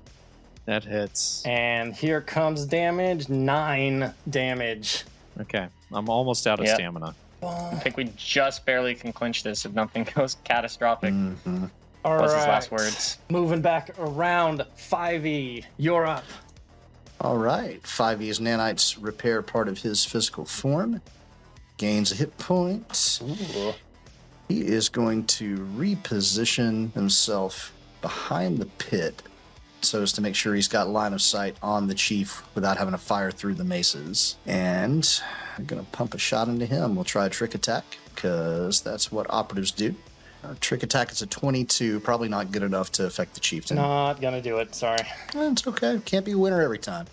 That hits. And here comes damage, 9 damage. Okay, I'm almost out of Yep. stamina. I think we just barely can clinch this if nothing goes catastrophic. All What's right. his last words? Moving back around, 5e, you're up. All right. 5E's nanites repair part of his physical form. Gains a hit point. Ooh. He is going to reposition himself behind the pit so as to make sure he's got line of sight on the chief without having to fire through the maces. And I'm going to pump a shot into him. We'll try a trick attack because that's what operatives do. Our trick attack is a 22, probably not good enough to affect the chieftain. Not gonna do it, sorry. It's okay. Can't be a winner every time.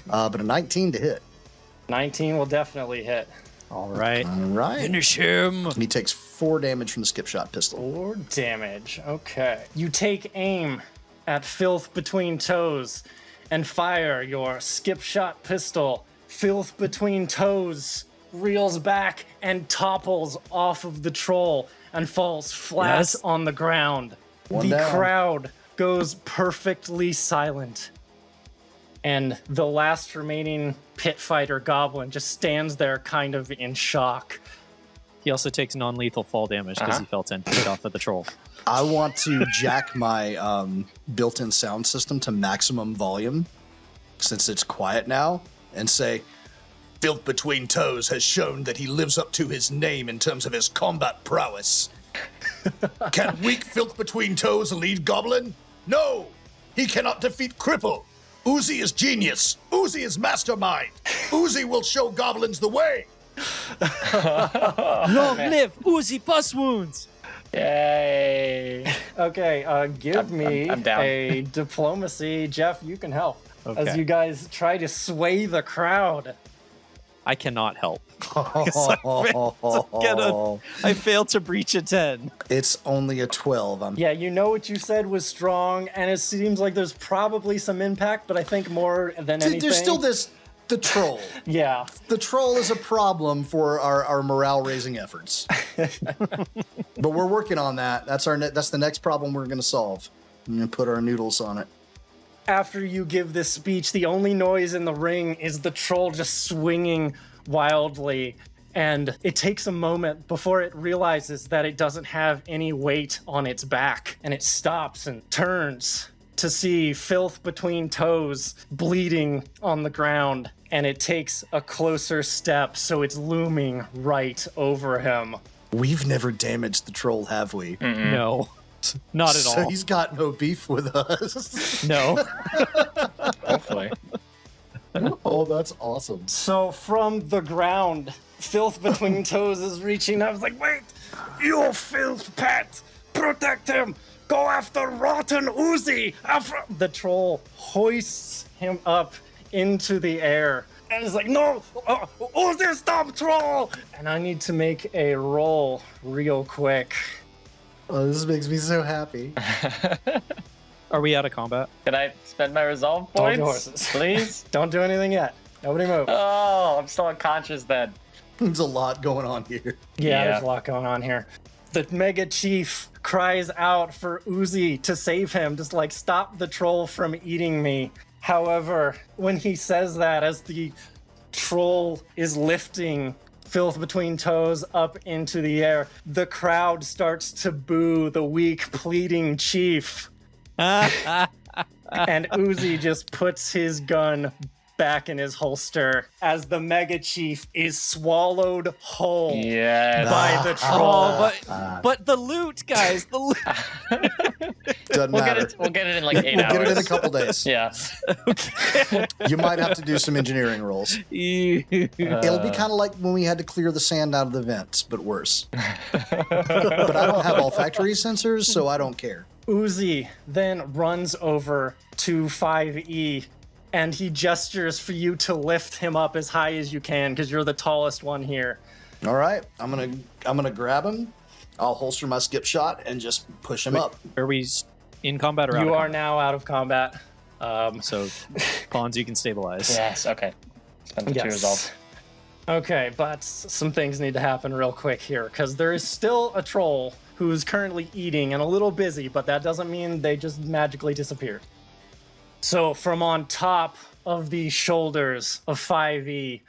But a 19 to hit. 19 will definitely hit. All right. All right. Finish him. And he takes 4 damage from the skip shot pistol. 4 damage. Okay. You take aim at Filth Between Toes and fire your skip shot pistol. Filth Between Toes reels back and topples off of the troll and falls flat Yes. on the ground. One the down. crowd goes perfectly silent. And the last remaining pit fighter goblin just stands there kind of in shock. He also takes non-lethal fall damage because he fell 10 feet off of the troll. I want to jack my built-in sound system to maximum volume since it's quiet now and say, Filth Between Toes has shown that he lives up to his name in terms of his combat prowess. Can weak Filth Between Toes lead Goblin? No! He cannot defeat Cripple! Uzi is genius! Uzi is mastermind! Uzi will show goblins the way! Long live Uzi Bus Wounds! Yay! Okay, give me I'm down. a diplomacy. Jeff, you can help. As Okay. you guys try to sway the crowd. I cannot help. I failed to breach a 10. It's only a 12. Yeah, you know what you said was strong, and it seems like there's probably some impact, but I think more than anything... There's still the troll. Yeah. The troll is a problem for our morale-raising efforts. But we're working on that. That's the next problem we're going to solve. I'm going to put our noodles on it. After you give this speech, the only noise in the ring is the troll just swinging wildly. And it takes a moment before it realizes that it doesn't have any weight on its back. And it stops and turns to see Filth Between Toes bleeding on the ground. And it takes a closer step, so it's looming right over him. We've never damaged the troll, have we? No. Not at So all. he's got no beef with us. No. Hopefully. Oh, that's awesome. So from the ground, Filth Between Toes is reaching up. It's like, wait, you filth pet, protect him. Go after Rotten Uzi. The troll hoists him up into the air. And it's like, no, Uzi, stop, troll. And I need to make a roll real quick. Oh, this makes me so happy. Are we out of combat? Can I spend my resolve Hold points? your horses. Please? Don't do anything yet. Nobody move. Oh, I'm still unconscious then. There's a lot going on here. Yeah, Yeah. there's a lot going on here. The Mega Chief cries out for Uzi to save him, just like stop the troll from eating me. However, when he says that, as the troll is lifting Filth Between Toes up into the air, the crowd starts to boo the weak, pleading chief. And Uzi just puts his gun back in his holster as the Mega Chief is swallowed whole Yes. by the troll. Oh, but the loot, guys, the loot. Doesn't matter. We'll get it in like 8 We'll hours. get it in a couple days. Yeah. You might have to do some engineering rolls. It'll be kind of like when we had to clear the sand out of the vents, but worse. But I don't have olfactory sensors, so I don't care. Uzi then runs over to 5E and he gestures for you to lift him up as high as you can because you're the tallest one here. All right, I'm gonna grab him. I'll holster my skip shot and just push him up. Are we in combat or out You of are combat? now out of combat. So, pawns, you can stabilize. Yes. Okay. Spend the 2 resolve. Okay, but some things need to happen real quick here because there is still a troll who's currently eating and a little busy, but that doesn't mean they just magically disappeared. So from on top of the shoulders of 5E,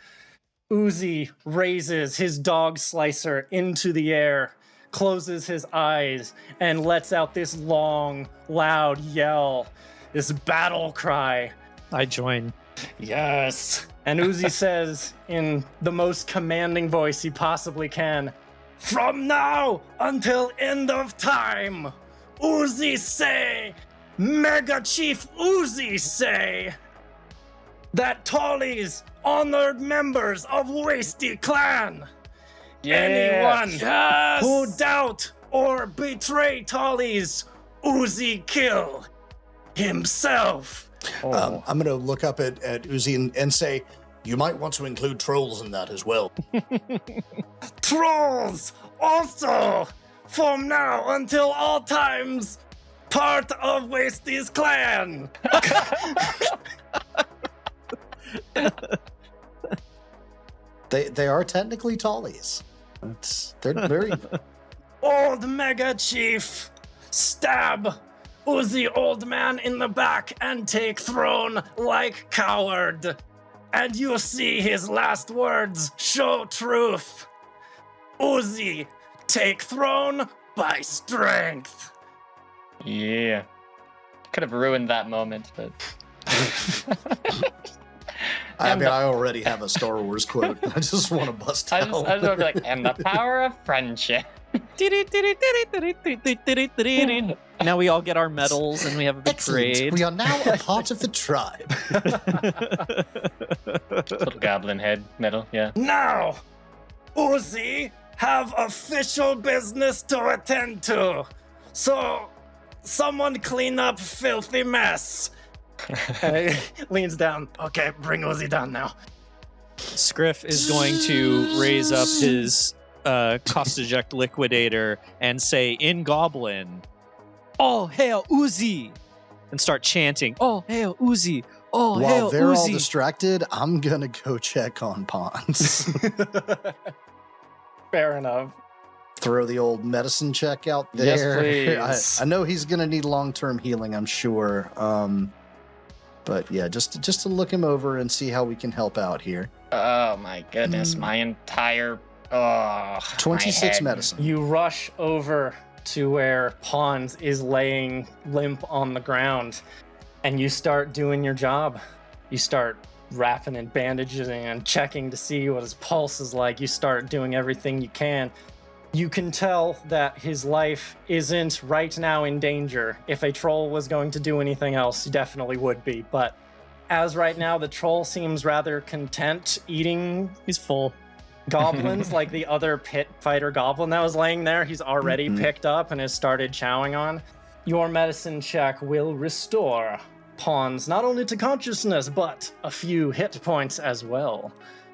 Uzi raises his dog slicer into the air, closes his eyes, and lets out this long, loud yell, this battle cry. I join. Yes. And Uzi says in the most commanding voice he possibly can, "From now until end of time, Uzi say, Mega Chief Uzi say, that Tollies honored members of Wasty Clan. Anyone who doubt or betray Tollies, Uzi kill himself." Oh. I'm gonna look up at Uzi and say, you might want to include trolls in that as well. Trolls also, from now until all times, part of Wasty's clan. They are technically tallies. They're very. Old Mega Chief, stab Uzi Old Man in the back and take throne like coward. And you see his last words show truth. Uzi, take throne by strength. Yeah. Could have ruined that moment, but. I mean, I already have a Star Wars quote. I just want to bust I out. just want to be like, and the power of friendship. Now we all get our medals and we have a big Excellent. parade. We are now a part of the tribe. Little goblin head medal, yeah. Now, Uzi have official business to attend to. So, someone clean up filthy mess. And he leans down. Okay, bring Uzi down now. Scriff is going to raise up his cost eject liquidator and say in Goblin, "All hail Uzi!" and start chanting, "All hail Uzi! All While hail they're all Uzi!" distracted, I'm gonna go check on Pons. Fair enough. Throw the old medicine check out there. Yes, please. I know he's gonna need long-term healing, I'm sure. But yeah, just to look him over and see how we can help out here. Oh my goodness, my entire. Oh, 26 my head. medicine. You rush over to where Pons is laying limp on the ground, and you start doing your job. You start wrapping and bandaging and checking to see what his pulse is like. You start doing everything you can. You can tell that his life isn't right now in danger. If a troll was going to do anything else, he definitely would be. But as right now, the troll seems rather content eating He's full. goblins like the other pit fighter goblin that was laying there. He's already picked up and has started chowing on. Your medicine check will restore Pons not only to consciousness, but a few hit points as well.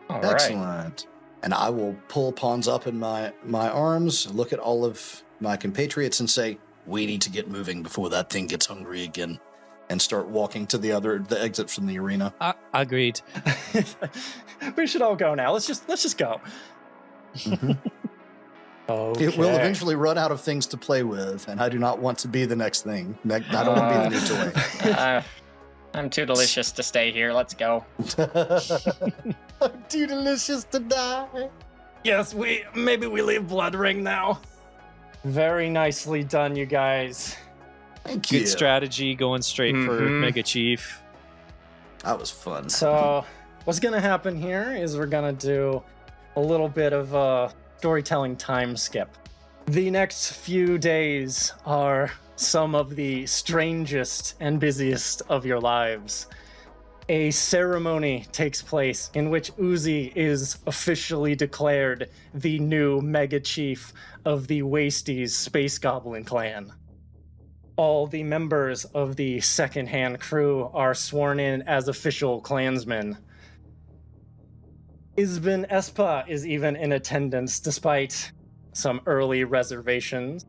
All right. Excellent. And I will pull Pons up in my arms, look at all of my compatriots and say, we need to get moving before that thing gets hungry again. And start walking to the exit from the arena. Agreed. We should all go now. Let's just go. Okay. It will eventually run out of things to play with, and I do not want to be the next thing. I don't want to be the new toy. I'm too delicious to stay here. Let's go. I'm too delicious to die. Yes, maybe we leave Blood Ring now. Very nicely done, you guys. Thank you. Good strategy going straight for Mega Chief. That was fun. So, what's gonna happen here is we're gonna do a little bit of a storytelling time skip. The next few days are some of the strangest and busiest of your lives. A ceremony takes place in which Uzi is officially declared the new mega chief of the Wasties Space Goblin Clan. All the members of the second-hand crew are sworn in as official clansmen. Isbin Espa is even in attendance despite some early reservations,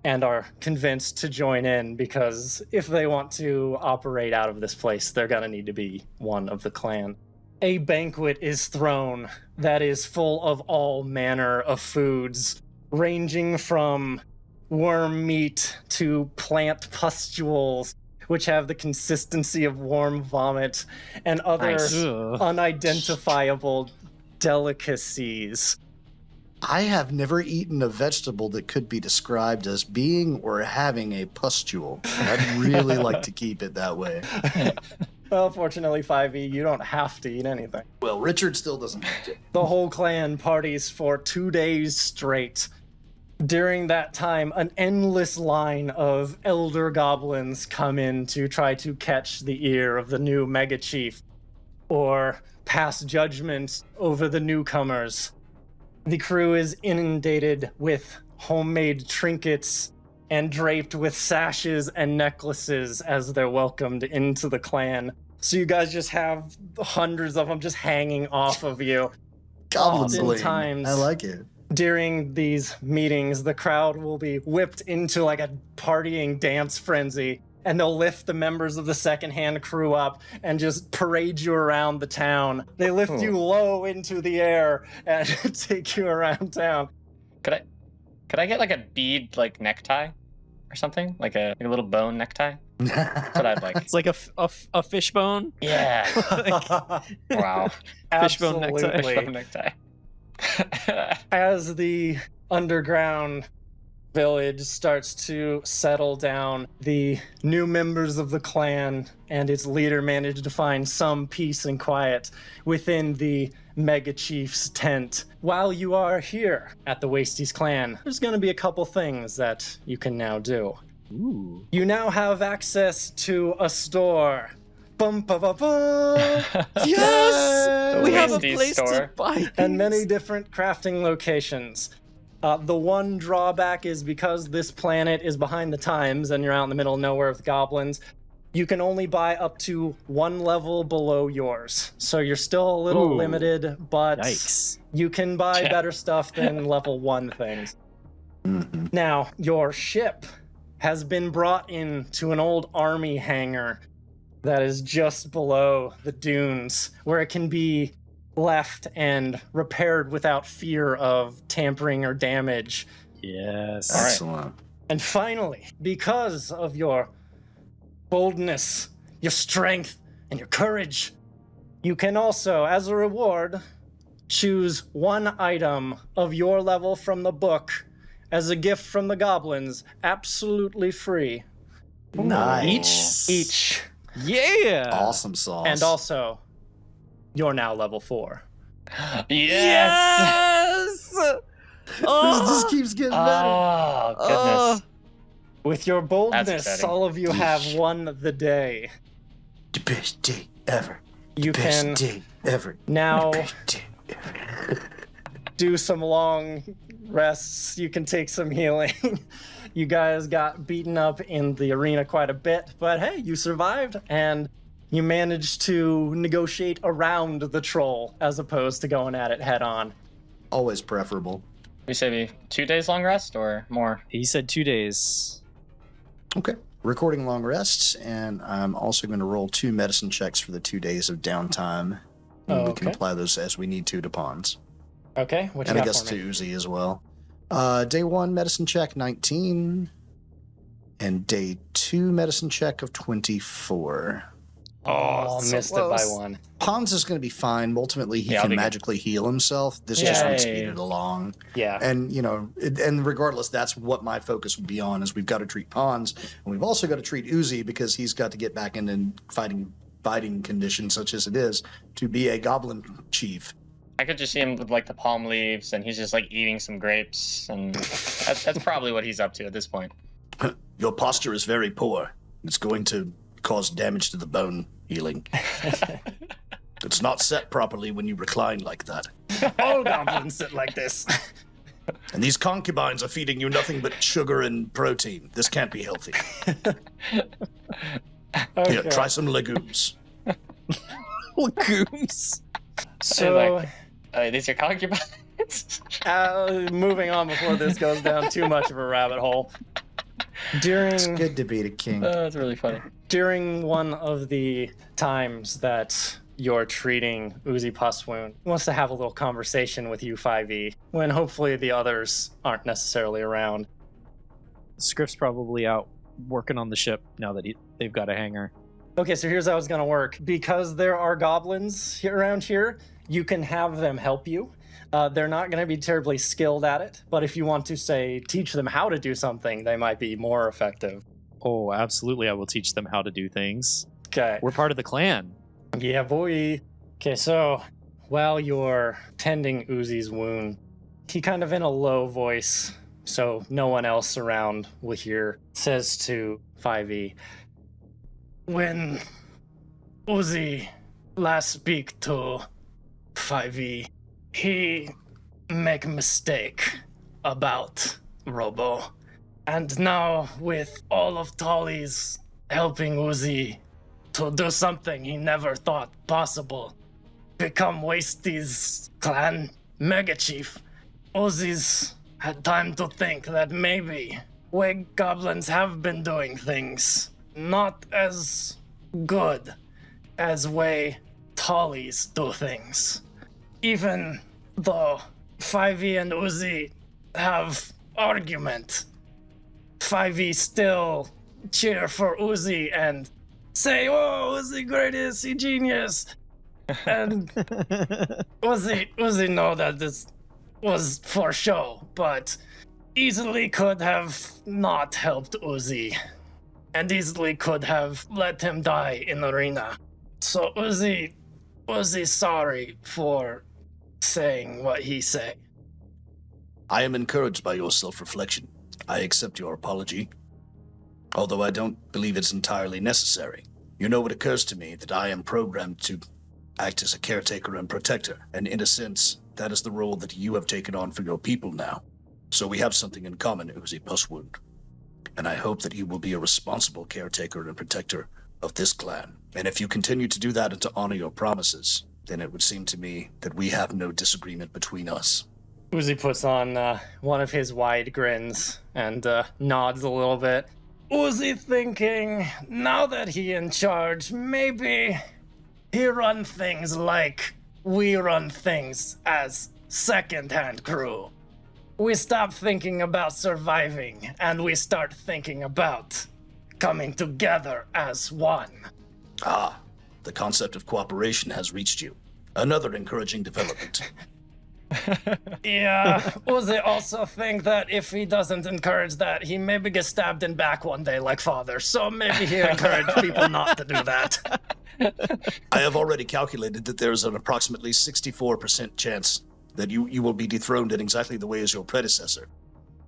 and are convinced to join in because if they want to operate out of this place, they're gonna need to be one of the clan. A banquet is thrown that is full of all manner of foods, ranging from worm meat to plant pustules, which have the consistency of warm vomit, and other Nice. unidentifiable delicacies. I have never eaten a vegetable that could be described as being or having a pustule. I'd really like to keep it that way. Well, fortunately, 5e, you don't have to eat anything. Well, Richard still doesn't have to. The whole clan parties for 2 days straight. During that time, an endless line of elder goblins come in to try to catch the ear of the new mega chief, or pass judgment over the newcomers. The crew is inundated with homemade trinkets and draped with sashes and necklaces as they're welcomed into the clan. So you guys just have hundreds of them just hanging off of you. Goblin bling. Oftentimes- I like it. During these meetings, the crowd will be whipped into like a partying dance frenzy, and they'll lift the members of the second-hand crew up and just parade you around the town. They lift you low into the air and take you around town. Could I get like a bead like necktie or something? Like a little bone necktie? That's what I'd like. It's like a fishbone. Yeah. Wow. Fishbone necktie. Absolutely. Fishbone necktie. As the underground village starts to settle down, the new members of the clan and its leader manage to find some peace and quiet within the mega chief's tent. While you are here at the Wasties clan, there's going to be a couple things that you can now do. Ooh. You now have access to a store. Bum, ba, ba, ba. Yes! The We have a Wasties place store. to buy And many things. different crafting locations. The one drawback is because this planet is behind the times and you're out in the middle of nowhere with goblins, you can only buy up to one level below yours. So you're still a little Ooh. limited, but Yikes. you can buy Yeah. better stuff than level 1 things. Mhm. Now, your ship has been brought into an old army hangar that is just below the dunes, where it can be left and repaired without fear of tampering or damage. Yes. All right. Excellent. And finally, because of your boldness, your strength, and your courage, you can also, as a reward, choose one item of your level from the book as a gift from the goblins, absolutely free. Nice. Each. Yeah. Awesome sauce. And also, you're now level 4. Yes. Yes. This Oh. just keeps getting better. Oh goodness. With your boldness, exciting. all of you have won the day. The best day ever. You Best can day ever. now Best day ever. do some long rests. You can take some healing. You guys got beaten up in the arena quite a bit, but hey, you survived and you managed to negotiate around the troll as opposed to going at it head on. Always preferable. We say we 2 days long rest or more? He said 2 days. Okay. Recording long rests, and I'm also going to roll 2 medicine checks for the 2 days of downtime. And we can Okay. apply those as we need to pawns. Okay, what you And I got guess for to me? Uzi as well. Day 1 medicine check 19. And day 2 medicine check of 24. Oh, so missed it by close. 1. Pons is going to be fine. Ultimately, he Yeah, I'll can be good. magically heal himself. This just Yay. would speed it along. Yeah. And, you know, and regardless, that's what my focus would be on, is we've got to treat Pons. And we've also got to treat Uzi because he's got to get back in fighting conditions such as it is to be a goblin chief. I could just see him with like the palm leaves, and he's just like eating some grapes, and that's probably what he's up to at this point. Your posture is very poor. It's going to cause damage to the bone healing. It's not set properly when you recline like that. All goblins sit like this. And these concubines are feeding you nothing but sugar and protein. This can't be healthy. Okay. Here, try some legumes. Legumes. So, These are concubines. moving on before this goes down too much of a rabbit hole. It's good to be the king. That's really funny. During one of the times that you're treating Uzi Puswound, he wants to have a little conversation with you, 5e, when hopefully the others aren't necessarily around. Scriff's probably out working on the ship now that they've got a hangar. Okay, so here's how it's going to work. Because there are goblins around here, you can have them help you. They're not going to be terribly skilled at it, but if you want to, say, teach them how to do something, they might be more effective. Oh, absolutely. I will teach them how to do things. Okay. We're part of the clan. Yeah, boy. Okay, so while you're tending Uzi's wound, he kind of in a low voice, so no one else around will hear, says to 5e, when Uzi last speak to 5e, he make a mistake about Robo. And now with all of Tolly's helping Uzi to do something he never thought possible, become Wasty's clan mega chief, Uzi's had time to think that maybe way goblins have been doing things not as good as way Tollies do things. Even though 5e and Uzi have argument, 5e still cheer for Uzi and say, "Oh, Uzi greatest, he genius." And Uzi know that this was for show, but easily could have not helped Uzi, and easily could have let him die in the arena. So Uzi sorry for saying what he say. I am encouraged by your self-reflection. I accept your apology, although I don't believe it's entirely necessary. You know, it occurs to me that I am programmed to act as a caretaker and protector, and in a sense, that is the role that you have taken on for your people now. So we have something in common, Uzi Puswound, and I hope that you will be a responsible caretaker and protector of this clan. And if you continue to do that and to honor your promises, then it would seem to me that we have no disagreement between us. Uzi puts on one of his wide grins and nods a little bit. Uzi thinking, now that he in charge, maybe he run things like we run things as second-hand crew. We stop thinking about surviving and we start thinking about coming together as one. Ah, the concept of cooperation has reached you. Another encouraging development. Yeah, Uzi also think that if he doesn't encourage that, he maybe gets stabbed in back one day like father. So maybe he encourage people not to do that. I have already calculated that there's an approximately 64% chance that you will be dethroned in exactly the way as your predecessor.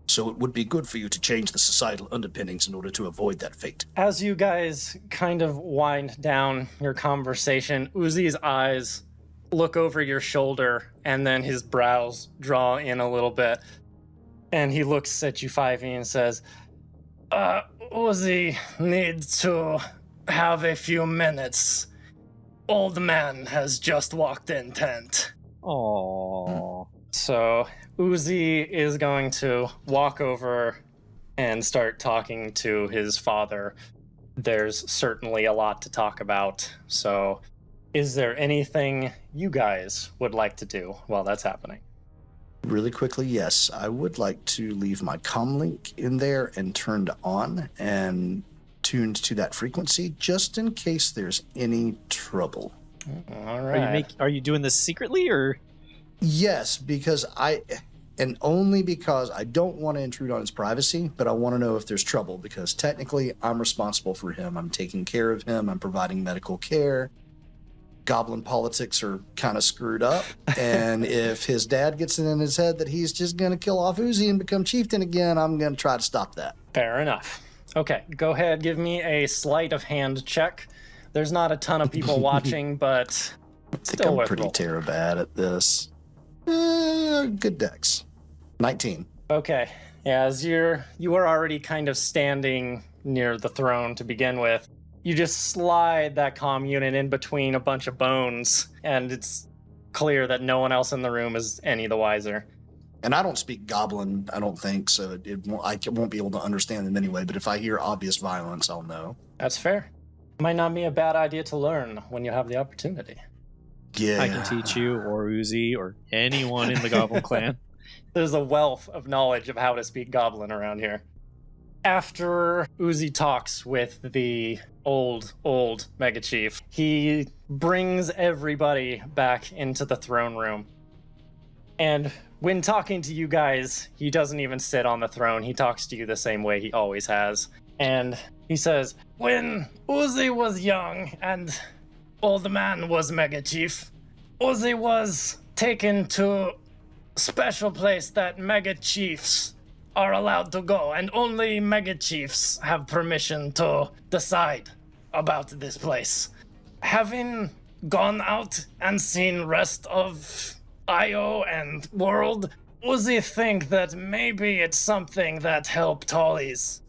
So it would be good for you to change the societal underpinnings in order to avoid that fate. As you guys kind of wind down your conversation, Uzi's eyes look over your shoulder and then his brows draw in a little bit. And he looks at you, 5e, and says, Uzi needs to have a few minutes. Old man has just walked in tent. Aww. So Uzi is going to walk over and start talking to his father. There's certainly a lot to talk about. So is there anything you guys would like to do while that's happening? Really quickly, yes. I would like to leave my comlink in there and turned on and tuned to that frequency just in case there's any trouble. All right. Are you doing this secretly or? Yes, because only because I don't want to intrude on his privacy, but I want to know if there's trouble because technically I'm responsible for him. I'm taking care of him. I'm providing medical care. goblin politics are kind of screwed up. And if his dad gets it in his head that he's just going to kill off Uzi and become chieftain again, I'm going to try to stop that. Fair enough. Okay, go ahead, give me a sleight of hand check. There's not a ton of people watching, but I think still I'm worth pretty roll. terrible bad at this. Good dex. 19. Okay, yeah, as you were already kind of standing near the throne to begin with, you just slide that comm unit in between a bunch of bones, and it's clear that no one else in the room is any the wiser. And I don't speak goblin, I don't think, so I won't be able to understand them anyway, but if I hear obvious violence, I'll know. That's fair. Might not be a bad idea to learn when you have the opportunity. Yeah. I can teach you, or Uzi, or anyone in the Goblin Clan. There's a wealth of knowledge of how to speak Goblin around here. After Uzi talks with the old Mega Chief, he brings everybody back into the throne room. And when talking to you guys, he doesn't even sit on the throne. He talks to you the same way he always has. And he says, when Uzi was young and old man was Mega Chief, Uzi was taken to special place that Mega Chiefs are allowed to go, and only Mega Chiefs have permission to decide about this place. Having gone out and seen rest of Io and world, Uzi think that maybe it's something that help Tallies.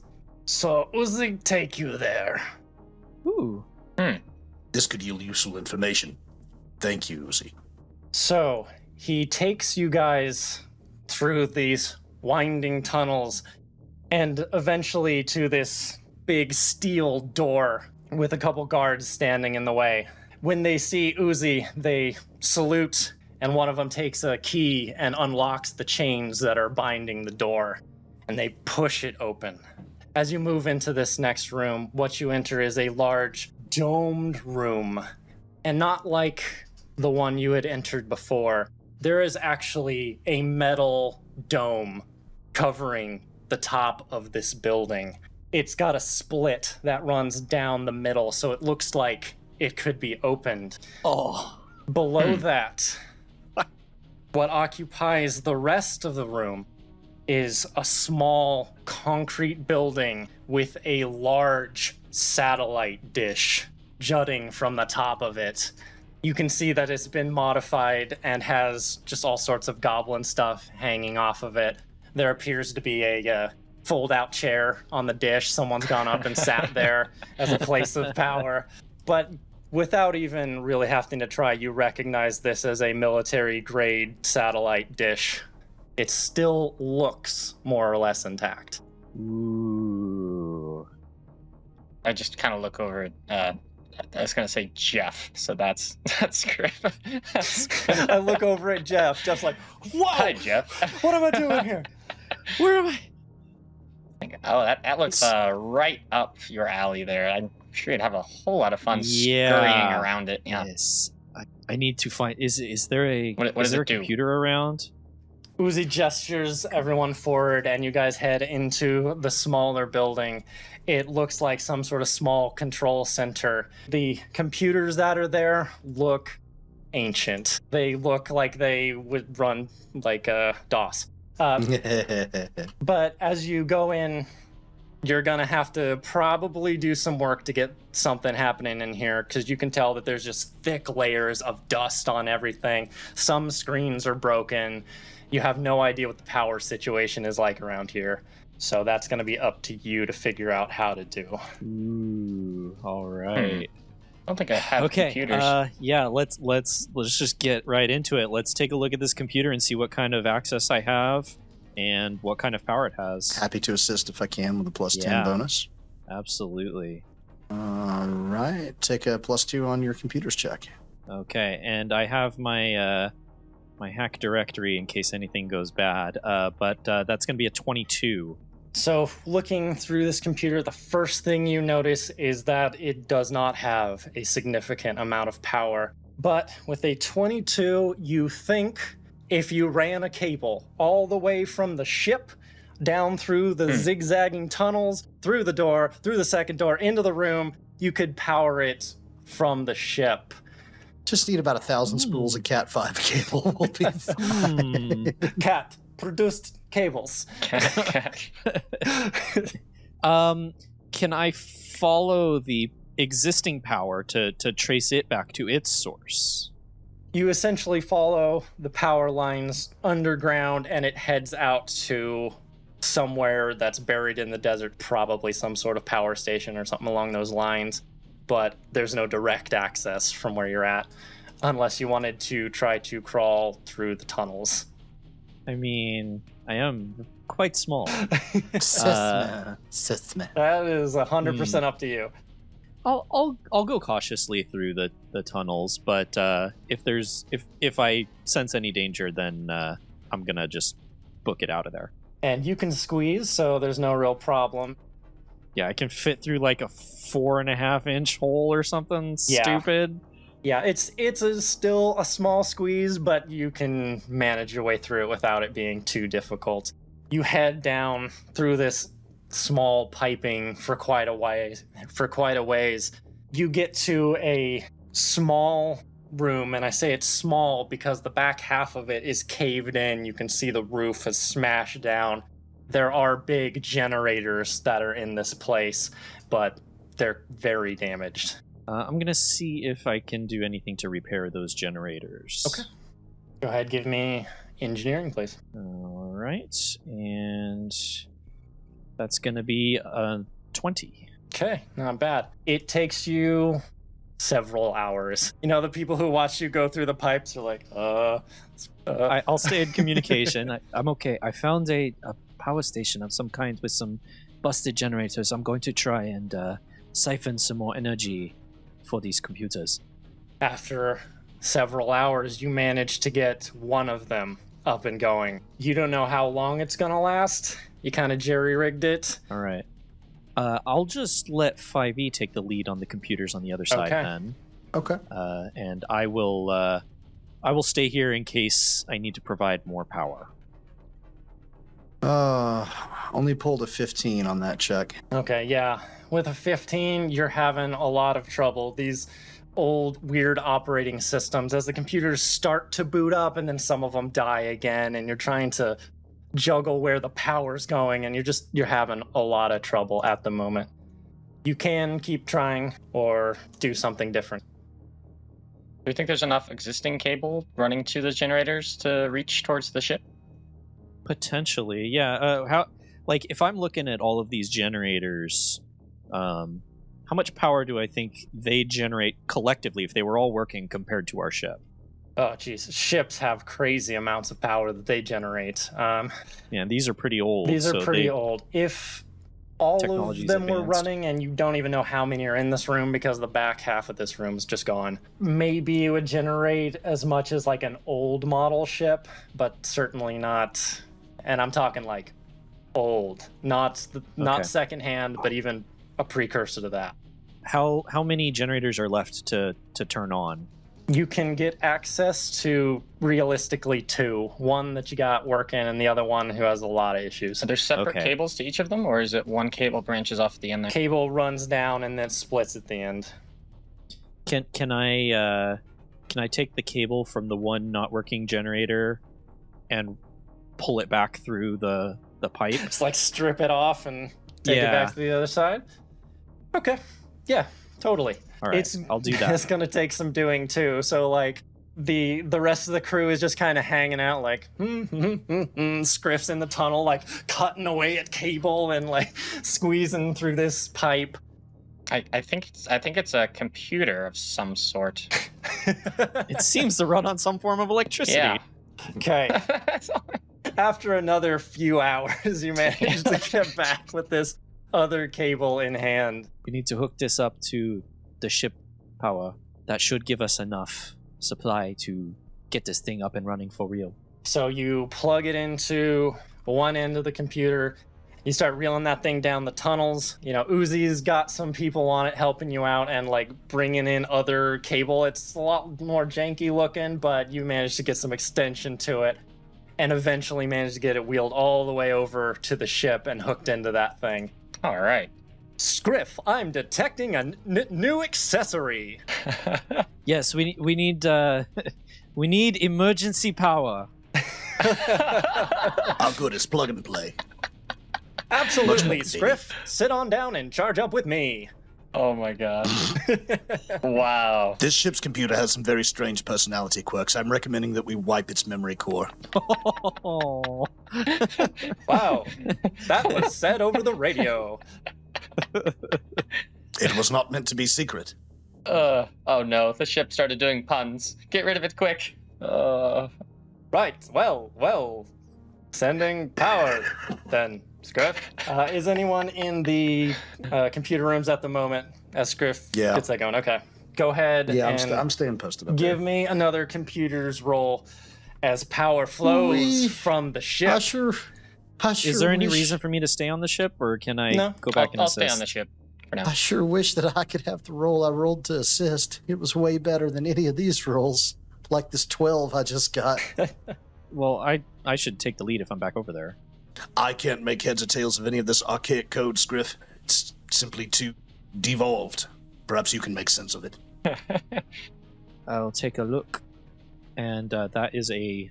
So Uzi take you there. Ooh. This could yield useful information. Thank you, Uzi. So he takes you guys through these winding tunnels and eventually to this big steel door with a couple guards standing in the way. When they see Uzi, they salute, and one of them takes a key and unlocks the chains that are binding the door, and they push it open. As you move into this next room, what you enter is a large domed room, and not like the one you had entered before. There is actually a metal dome covering the top of this building. It's got a split that runs down the middle, so it looks like it could be opened. Oh. Below that, what occupies the rest of the room is a small concrete building with a large satellite dish jutting from the top of it. You can see that it's been modified and has just all sorts of goblin stuff hanging off of it. There appears to be a fold-out chair on the dish. Someone's gone up and sat there as a place of power. But without even really having to try, you recognize this as a military-grade satellite dish. It still looks more or less intact. Ooh. I just kind of look over at, I was going to say Jeff, so that's great. I look over at Jeff. Jeff's like, whoa! Hi, Jeff. What am I doing here? Where am I? Oh, that looks right up your alley there. I'm sure you'd have a whole lot of fun scurrying around it. Yeah. Yes. I need to find. Is there a What is does there it a do? computer around? Uzi gestures everyone forward, and you guys head into the smaller building. It looks like some sort of small control center. The computers that are there look ancient. They look like they would run like DOS. But as you go in, you're gonna have to probably do some work to get something happening in here, because you can tell that there's just thick layers of dust on everything. Some screens are broken. You have no idea what the power situation is like around here. So that's going to be up to you to figure out how to do. Ooh. All right. I don't think I have Okay. computers. Yeah. Let's just get right into it. Let's take a look at this computer and see what kind of access I have and what kind of power it has. Happy to assist if I can with a plus 10 Yeah. bonus. Absolutely. All right. Take a +2 on your computer's check. Okay, and I have my my hack directory in case anything goes bad. But that's going to be a 22. So looking through this computer, the first thing you notice is that it does not have a significant amount of power. But with a 22, you think if you ran a cable all the way from the ship down through the zigzagging tunnels, through the door, through the second door, into the room, you could power it from the ship Just need about 1,000 spools of Cat 5 cable. Will be fine. Cat produced cables. Can I follow the existing power to trace it back to its source? You essentially follow the power lines underground, and it heads out to somewhere that's buried in the desert, probably some sort of power station or something along those lines. But there's no direct access from where you're at, unless you wanted to try to crawl through the tunnels. I mean, I am quite small. Sithma. That is 100% up to you. I'll go cautiously through the tunnels, but if I sense any danger, then I'm gonna just book it out of there. And you can squeeze, so there's no real problem. Yeah, I can fit through like a 4.5-inch hole or something stupid. Yeah, it's still a small squeeze, but you can manage your way through it without it being too difficult. You head down through this small piping for quite a ways. You get to a small room, and I say it's small because the back half of it is caved in. You can see the roof is smashed down. There are big generators that are in this place, but they're very damaged. I'm going to see if I can do anything to repair those generators. Okay. Go ahead, give me engineering, please. All right, and that's going to be 20. Okay, not bad. It takes you several hours. You know, the people who watch you go through the pipes are like, I'll stay in communication. I'm okay. I found a power station of some kind with some busted generators. I'm going to try and siphon some more energy for these computers. After several hours, you manage to get one of them up and going. You don't know how long it's going to last. You kind of jerry-rigged it. All right. I'll just let 5e take the lead on the computers on the other side then. Okay. And I will stay here in case I need to provide more power. Only pulled a 15 on that check. Okay, yeah. With a 15, you're having a lot of trouble. These old, weird operating systems, as the computers start to boot up and then some of them die again, and you're trying to juggle where the power's going, and you're having a lot of trouble at the moment. You can keep trying or do something different. Do you think there's enough existing cable running to the generators to reach towards the ship? Potentially, yeah. If I'm looking at all of these generators, how much power do I think they generate collectively if they were all working compared to our ship? Oh, geez. Ships have crazy amounts of power that they generate. Yeah, these are pretty old. These are pretty old. If all of them were running and you don't even know how many are in this room because the back half of this room is just gone, maybe it would generate as much as like an old model ship, but certainly not. And I'm talking like old, not secondhand, but even a precursor to that. How many generators are left to turn on? You can get access to realistically 2. One that you got working and the other one who has a lot of issues. Are there separate cables to each of them, or is it one cable branches off at the end there? Cable runs down and then splits at the end. Can I take the cable from the one not working generator and pull it back through the pipe? Just like strip it off and take it back to the other side? Okay. Yeah, totally. All right, I'll do that. It's going to take some doing too. So like the rest of the crew is just kind of hanging out like scriffs in the tunnel, like cutting away at cable and like squeezing through this pipe. I think it's a computer of some sort. It seems to run on some form of electricity. Yeah. Okay. After another few hours, you manage to get back with this other cable in hand. We need to hook this up to the ship power. That should give us enough supply to get this thing up and running for real. So you plug it into one end of the computer. You start reeling that thing down the tunnels. You know, Uzi's got some people on it helping you out and like bringing in other cable. It's a lot more janky looking, but you managed to get some extension to it and eventually managed to get it wheeled all the way over to the ship and hooked into that thing. All right. Scriff, I'm detecting a new accessory. Yes, we need we need emergency power. How good is plug and play? Absolutely, Much Scriff. Sit on down and charge up with me. Oh my god. Wow. This ship's computer has some very strange personality quirks. I'm recommending that we wipe its memory core. Oh. Wow, that was said over the radio. It was not meant to be secret. Oh no, the ship started doing puns. Get rid of it quick. Right, well, sending power then, Scriff. Is anyone in the computer rooms at the moment as Scriff Yeah. gets that going? Okay, go ahead and I'm staying posted up give there. me another computer's roll as power flows Wee. from the ship. I sure Is there any wish- reason for me to stay on the ship, or can I No. go back and I'll assist? stay on the ship for now. I sure wish that I could have the roll I rolled to assist. It was way better than any of these rolls, like this 12 I just got. Well, I should take the lead if I'm back over there. I can't make heads or tails of any of this archaic code, Scriff. It's simply too devolved. Perhaps you can make sense of it. I'll take a look. And that is a...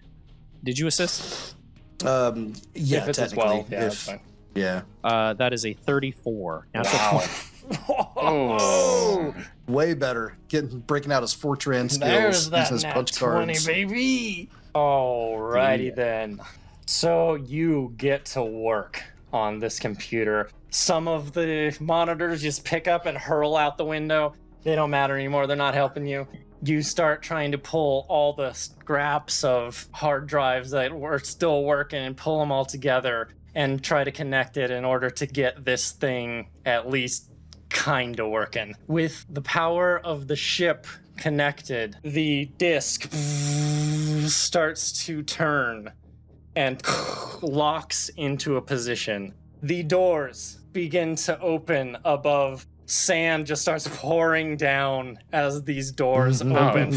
Did you assist? Yeah, if it's as technically. well, yeah, that's fine. Yeah. That is a 34. Natural Wow. 20. Oh, Way better. Breaking out his Fortran skills. there's that using his nat punch 20, cards. baby. Alrighty Yeah. then. So you get to work on this computer. Some of the monitors just pick up and hurl out the window. They don't matter anymore. They're not helping you. You start trying to pull all the scraps of hard drives that were still working and pull them all together and try to connect it in order to get this thing at least kind of working. With the power of the ship connected, the disk starts to turn and locks into a position. The doors begin to open above. Sand just starts pouring down as these doors open,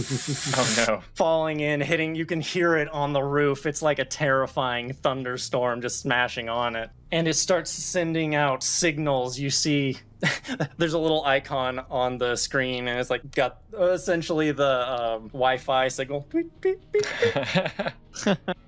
Oh no. falling in, hitting. You can hear it on the roof. It's like a terrifying thunderstorm just smashing on it. And it starts sending out signals. You see there's a little icon on the screen, and it's like got essentially the Wi-Fi signal. Beep, beep, beep.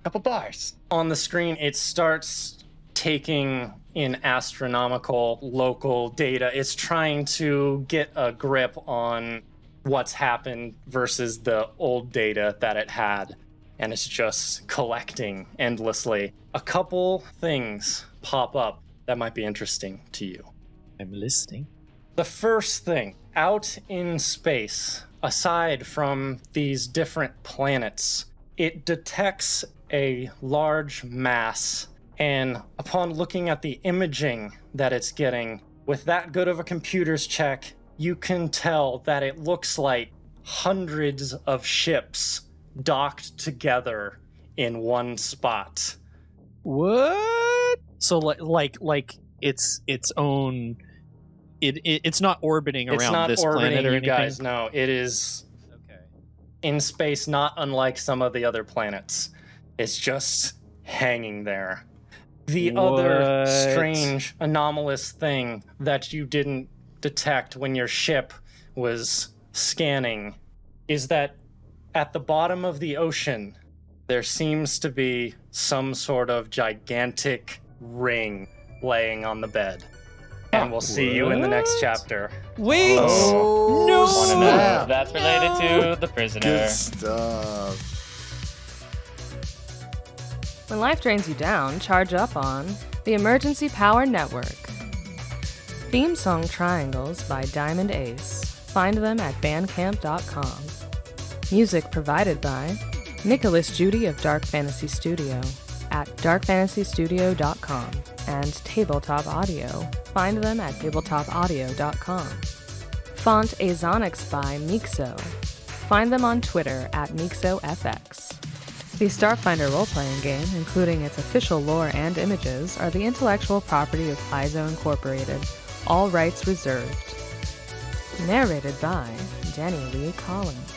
Couple bars. On the screen, it starts taking in astronomical local data. It's trying to get a grip on what's happened versus the old data that it had. And it's just collecting endlessly. A couple things pop up that might be interesting to you. I'm listening. The first thing, out in space, aside from these different planets, it detects a large mass. And upon looking at the imaging that it's getting, with that good of a computer's check, you can tell that it looks like hundreds of ships docked together in one spot. What? So like it's its own. It's not orbiting It's around not this orbiting, planet or you anything. guys. No, it is Okay. in space, not unlike some of the other planets. It's just hanging there. The other What? strange, anomalous thing that you didn't detect when your ship was scanning is that at the bottom of the ocean, there seems to be some sort of gigantic ring laying on the bed. And we'll see you in the next What? chapter. Wait! Oh, No! Wanna know snap. if that's related to the prisoner. Good stuff. When life drains you down, charge up on the Emergency Power Network. Theme song Triangles by Diamond Ace. Find them at bandcamp.com. Music provided by Nicholas Judy of Dark Fantasy Studio at darkfantasystudio.com and Tabletop Audio. Find them at tabletopaudio.com. Font Azonix by Mixo. Find them on Twitter at MixoFX. The Starfinder role-playing game, including its official lore and images, are the intellectual property of Paizo Incorporated. All rights reserved. Narrated by Danny Lee Collins.